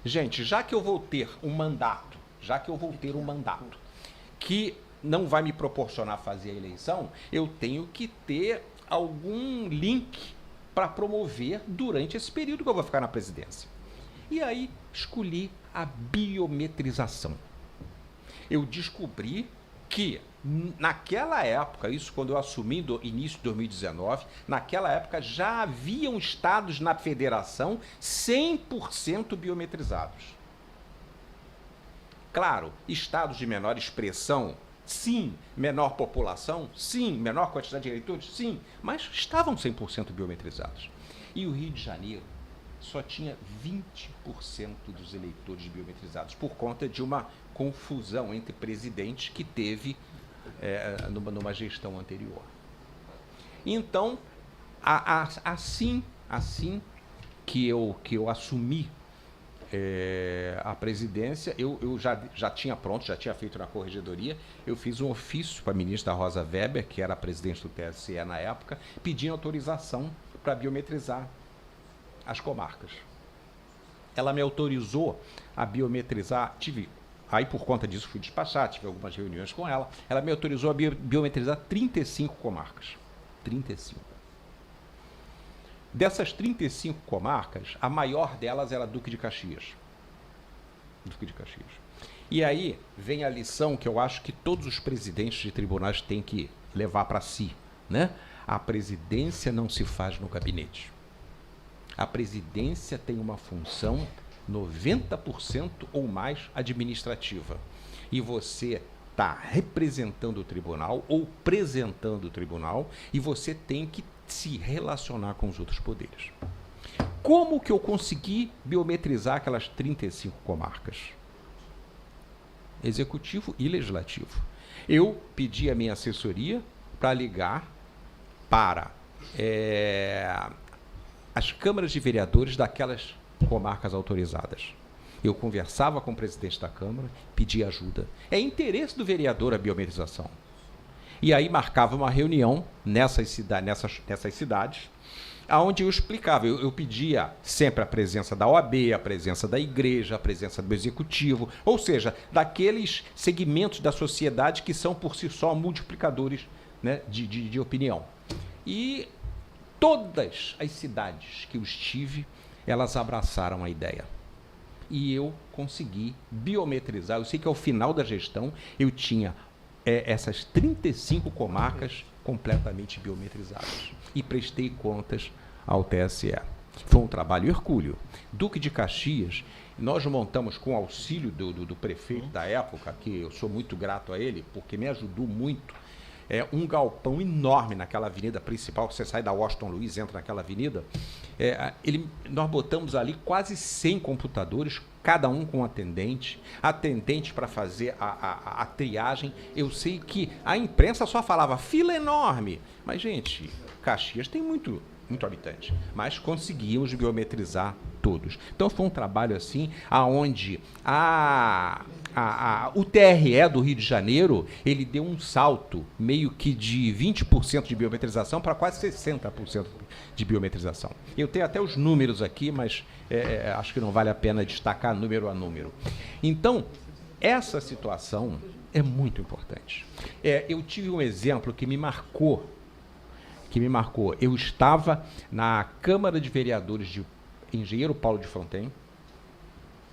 Gente, já que eu vou ter um mandato que não vai me proporcionar fazer a eleição, eu tenho que ter algum link para promover durante esse período que eu vou ficar na presidência. E aí escolhi a biometrização. Eu descobri que naquela época, isso quando eu assumi no início de 2019, naquela época já haviam estados na federação 100% biometrizados. Claro, estados de menor expressão, sim. Menor população, sim. Menor quantidade de eleitores, sim. Mas estavam 100% biometrizados. E o Rio de Janeiro só tinha 20% dos eleitores biometrizados, por conta de uma confusão entre presidentes que teve numa gestão anterior. Então, assim que eu assumi a presidência, eu já tinha pronto, já tinha feito na corregedoria, eu fiz um ofício para a ministra Rosa Weber, que era a presidente do TSE na época, pedindo autorização para biometrizar as comarcas. Ela me autorizou a biometrizar, aí por conta disso fui despachar, tive algumas reuniões com ela, ela me autorizou a biometrizar 35 comarcas. 35. Dessas 35 comarcas, a maior delas era Duque de Caxias. Duque de Caxias. E aí vem a lição que eu acho que todos os presidentes de tribunais têm que levar para si, né? A presidência não se faz no gabinete. A presidência tem uma função 90% ou mais administrativa. E você está representando o tribunal ou apresentando o tribunal e você tem que se relacionar com os outros poderes. Como que eu consegui biometrizar aquelas 35 comarcas? Executivo e legislativo. Eu pedi a minha assessoria para ligar para as câmaras de vereadores daquelas comarcas autorizadas. Eu conversava com o presidente da Câmara, pedia ajuda. É interesse do vereador a biometrização. E aí marcava uma reunião nessas cidades, onde eu explicava. Eu pedia sempre a presença da OAB, a presença da igreja, a presença do executivo, ou seja, daqueles segmentos da sociedade que são por si só multiplicadores, né, de opinião. E todas as cidades que eu estive, elas abraçaram a ideia. E eu consegui biometrizar. Eu sei que ao final da gestão eu tinha essas 35 comarcas completamente biometrizadas. E prestei contas ao TSE. Foi um trabalho hercúleo. Duque de Caxias, nós montamos com o auxílio do prefeito da época, que eu sou muito grato a ele, porque me ajudou muito, um galpão enorme naquela avenida principal. Você sai da Washington Luiz, entra naquela avenida. Nós botamos ali quase 100 computadores, cada um com atendente para fazer a triagem. Eu sei que a imprensa só falava fila enorme, mas, gente, Caxias tem muito habitante, mas conseguimos biometrizar todos. Então foi um trabalho assim, aonde o TRE do Rio de Janeiro, ele deu um salto meio que de 20% de biometrização para quase 60% de biometrização. Eu tenho até os números aqui, mas acho que não vale a pena destacar número a número. Então, essa situação é muito importante. Eu tive um exemplo que me marcou. Eu estava na Câmara de Vereadores de Engenheiro Paulo de Fronten,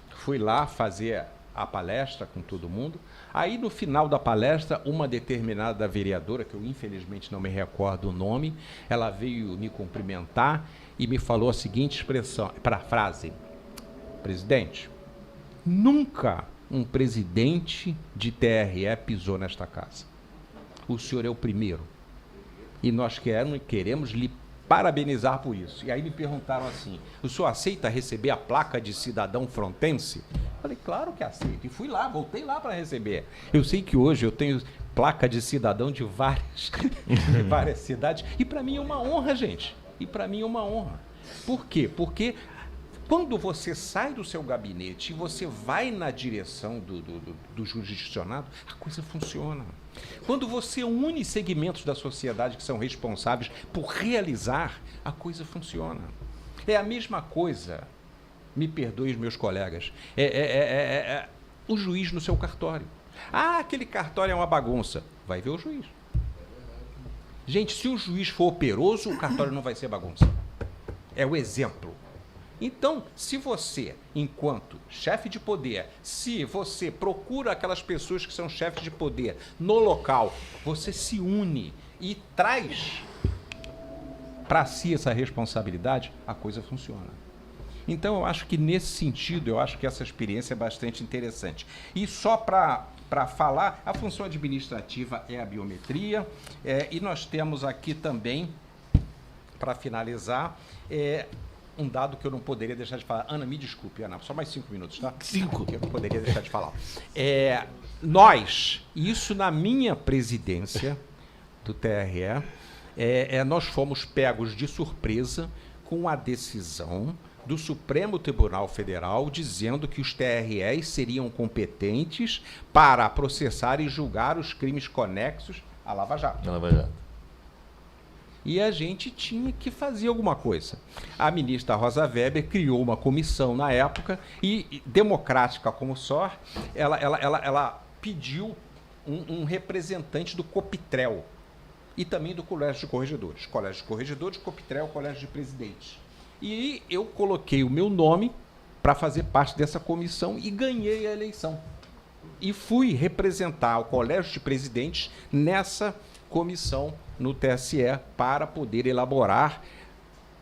fui lá fazer a palestra com todo mundo. Aí, no final da palestra, uma determinada vereadora, que eu infelizmente não me recordo o nome, ela veio me cumprimentar e me falou a seguinte frase: presidente, nunca um presidente de TRE pisou nesta casa. O senhor é o primeiro. E nós queremos lhe parabenizar por isso. E aí me perguntaram assim: o senhor aceita receber a placa de cidadão frontense? Falei, claro que aceito. E fui lá, voltei lá para receber. Eu sei que hoje eu tenho placa de cidadão de várias cidades. E para mim é uma honra, gente. E para mim é uma honra. Por quê? Porque quando você sai do seu gabinete e você vai na direção do jurisdicionado, a coisa funciona. Quando você une segmentos da sociedade que são responsáveis por realizar, a coisa funciona. É a mesma coisa, me perdoe os meus colegas, o juiz no seu cartório. Ah, aquele cartório é uma bagunça. Vai ver o juiz. Gente, se o juiz for operoso, o cartório não vai ser bagunça. É o exemplo. Então, se você, enquanto chefe de poder, se você procura aquelas pessoas que são chefes de poder no local, você se une e traz para si essa responsabilidade, a coisa funciona. Então, eu acho que nesse sentido, eu acho que essa experiência é bastante interessante. E só para falar, a função administrativa é a biometria, e nós temos aqui também, para finalizar, um dado que eu não poderia deixar de falar. Ana, me desculpe, Ana, só mais 5 minutos, tá? 5. Que eu não poderia deixar de falar. Isso na minha presidência do TRE, nós fomos pegos de surpresa com a decisão do Supremo Tribunal Federal dizendo que os TREs seriam competentes para processar e julgar os crimes conexos à Lava Jato. E a gente tinha que fazer alguma coisa. A ministra Rosa Weber criou uma comissão na época e, democrática como só, ela pediu um representante do COPITREL e também do Colégio de Corregedores. Colégio de Corregedores, COPITREL, Colégio de Presidentes. E eu coloquei o meu nome para fazer parte dessa comissão e ganhei a eleição. E fui representar o Colégio de Presidentes nessa comissão no TSE para poder elaborar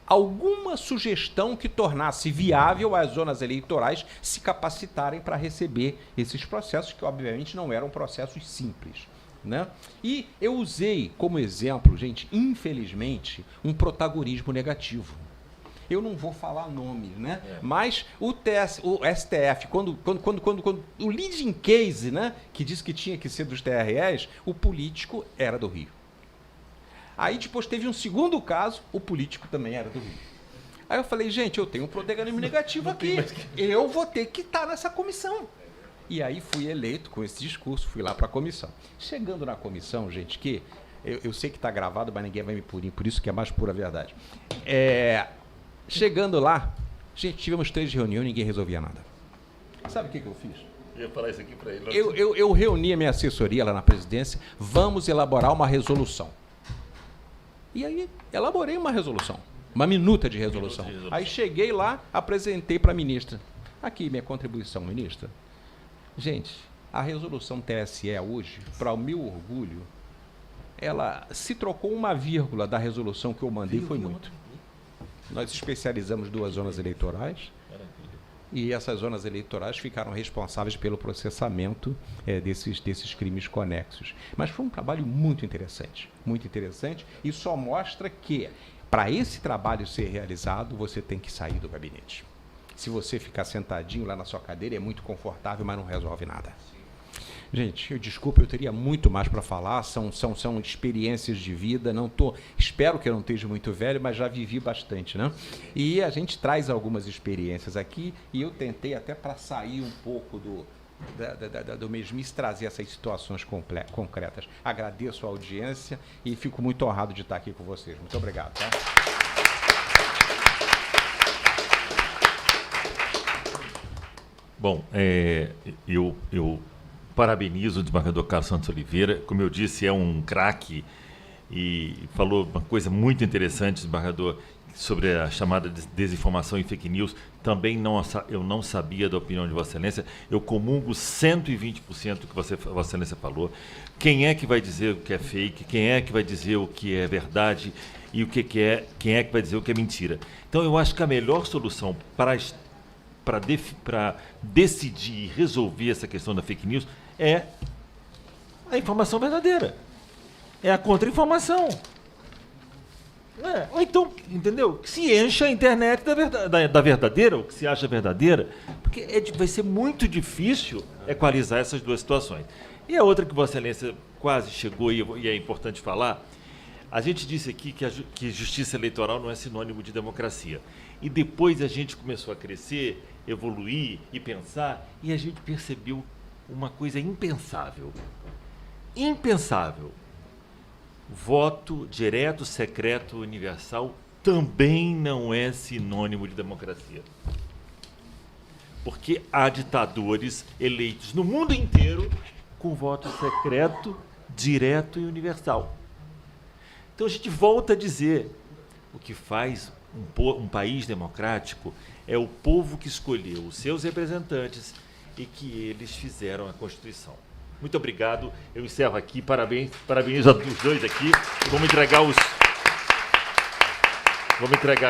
alguma sugestão que tornasse viável as zonas eleitorais se capacitarem para receber esses processos, que obviamente não eram processos simples, né? E eu usei como exemplo, gente, infelizmente, um protagonismo negativo. Eu não vou falar nomes, né? Mas o STF, quando o leading case, né, que disse que tinha que ser dos TREs, o político era do Rio. Aí depois teve um segundo caso, o político também era do Rio. Aí eu falei, gente, eu tenho um protagonismo negativo aqui, eu vou ter que estar nessa comissão. E aí fui eleito com esse discurso, fui lá para a comissão. Chegando na comissão, gente, que eu sei que está gravado, mas ninguém vai me punir, por isso que é mais pura verdade. Chegando lá, gente, tivemos 3 reuniões e ninguém resolvia nada. Sabe o que eu fiz? Eu ia falar isso aqui para ele. Eu reuni a minha assessoria lá na presidência, vamos elaborar uma resolução. E aí, elaborei uma resolução, uma minuta de resolução. Aí cheguei lá, apresentei para a ministra. Aqui, minha contribuição, ministra. Gente, a resolução TSE hoje, para o meu orgulho, ela se trocou uma vírgula da resolução que eu mandei, foi muito. Nós especializamos 2 zonas eleitorais e essas zonas eleitorais ficaram responsáveis pelo processamento desses crimes conexos. Mas foi um trabalho muito interessante, e só mostra que, para esse trabalho ser realizado, você tem que sair do gabinete. Se você ficar sentadinho lá na sua cadeira, é muito confortável, mas não resolve nada. Gente, desculpa, eu teria muito mais para falar, são experiências de vida, espero que eu não esteja muito velho, mas já vivi bastante, né? E a gente traz algumas experiências aqui, e eu tentei até para sair um pouco do mesmice, trazer essas situações concretas. Agradeço a audiência e fico muito honrado de estar aqui com vocês. Muito obrigado. Tá? Bom, eu parabenizo o desembargador Carlos Santos Oliveira. Como eu disse, é um craque e falou uma coisa muito interessante, desembargador, sobre a chamada desinformação e fake news. Também eu não sabia da opinião de Vossa Excelência. Eu comungo 120% do que Vossa Excelência falou. Quem é que vai dizer o que é fake? Quem é que vai dizer o que é verdade? E quem é que vai dizer o que é mentira? Então, eu acho que a melhor solução para decidir e resolver essa questão da fake news é a informação verdadeira. É a contra-informação. Ou então, entendeu? Que se encha a internet da verdadeira, ou que se acha verdadeira, porque vai ser muito difícil equalizar essas duas situações. E a outra que Vossa Excelência quase chegou, e é importante falar, a gente disse aqui que justiça eleitoral não é sinônimo de democracia. E depois a gente começou a crescer, evoluir e pensar, e a gente percebeu uma coisa impensável. Impensável. Voto direto, secreto, universal também não é sinônimo de democracia. Porque há ditadores eleitos no mundo inteiro com voto secreto, direto e universal. Então a gente volta a dizer, o que faz um país democrático é o povo que escolheu os seus representantes e que eles fizeram a Constituição. Muito obrigado. Eu encerro aqui. Parabéns aos dois aqui. Vamos entregar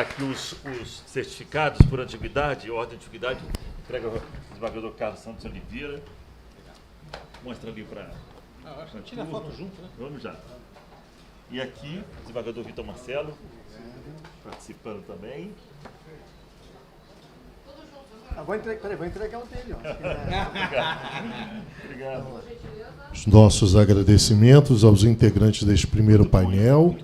aqui os certificados por antiguidade, ordem de antiguidade. Entrega ao desembargador Carlos Santos Oliveira. Mostra ali para... tira a foto junto, né? Vamos já. E aqui, o desembargador Vitor Marcelo, participando também. Vou entregar o dele. Obrigado. Os nossos agradecimentos aos integrantes deste primeiro painel.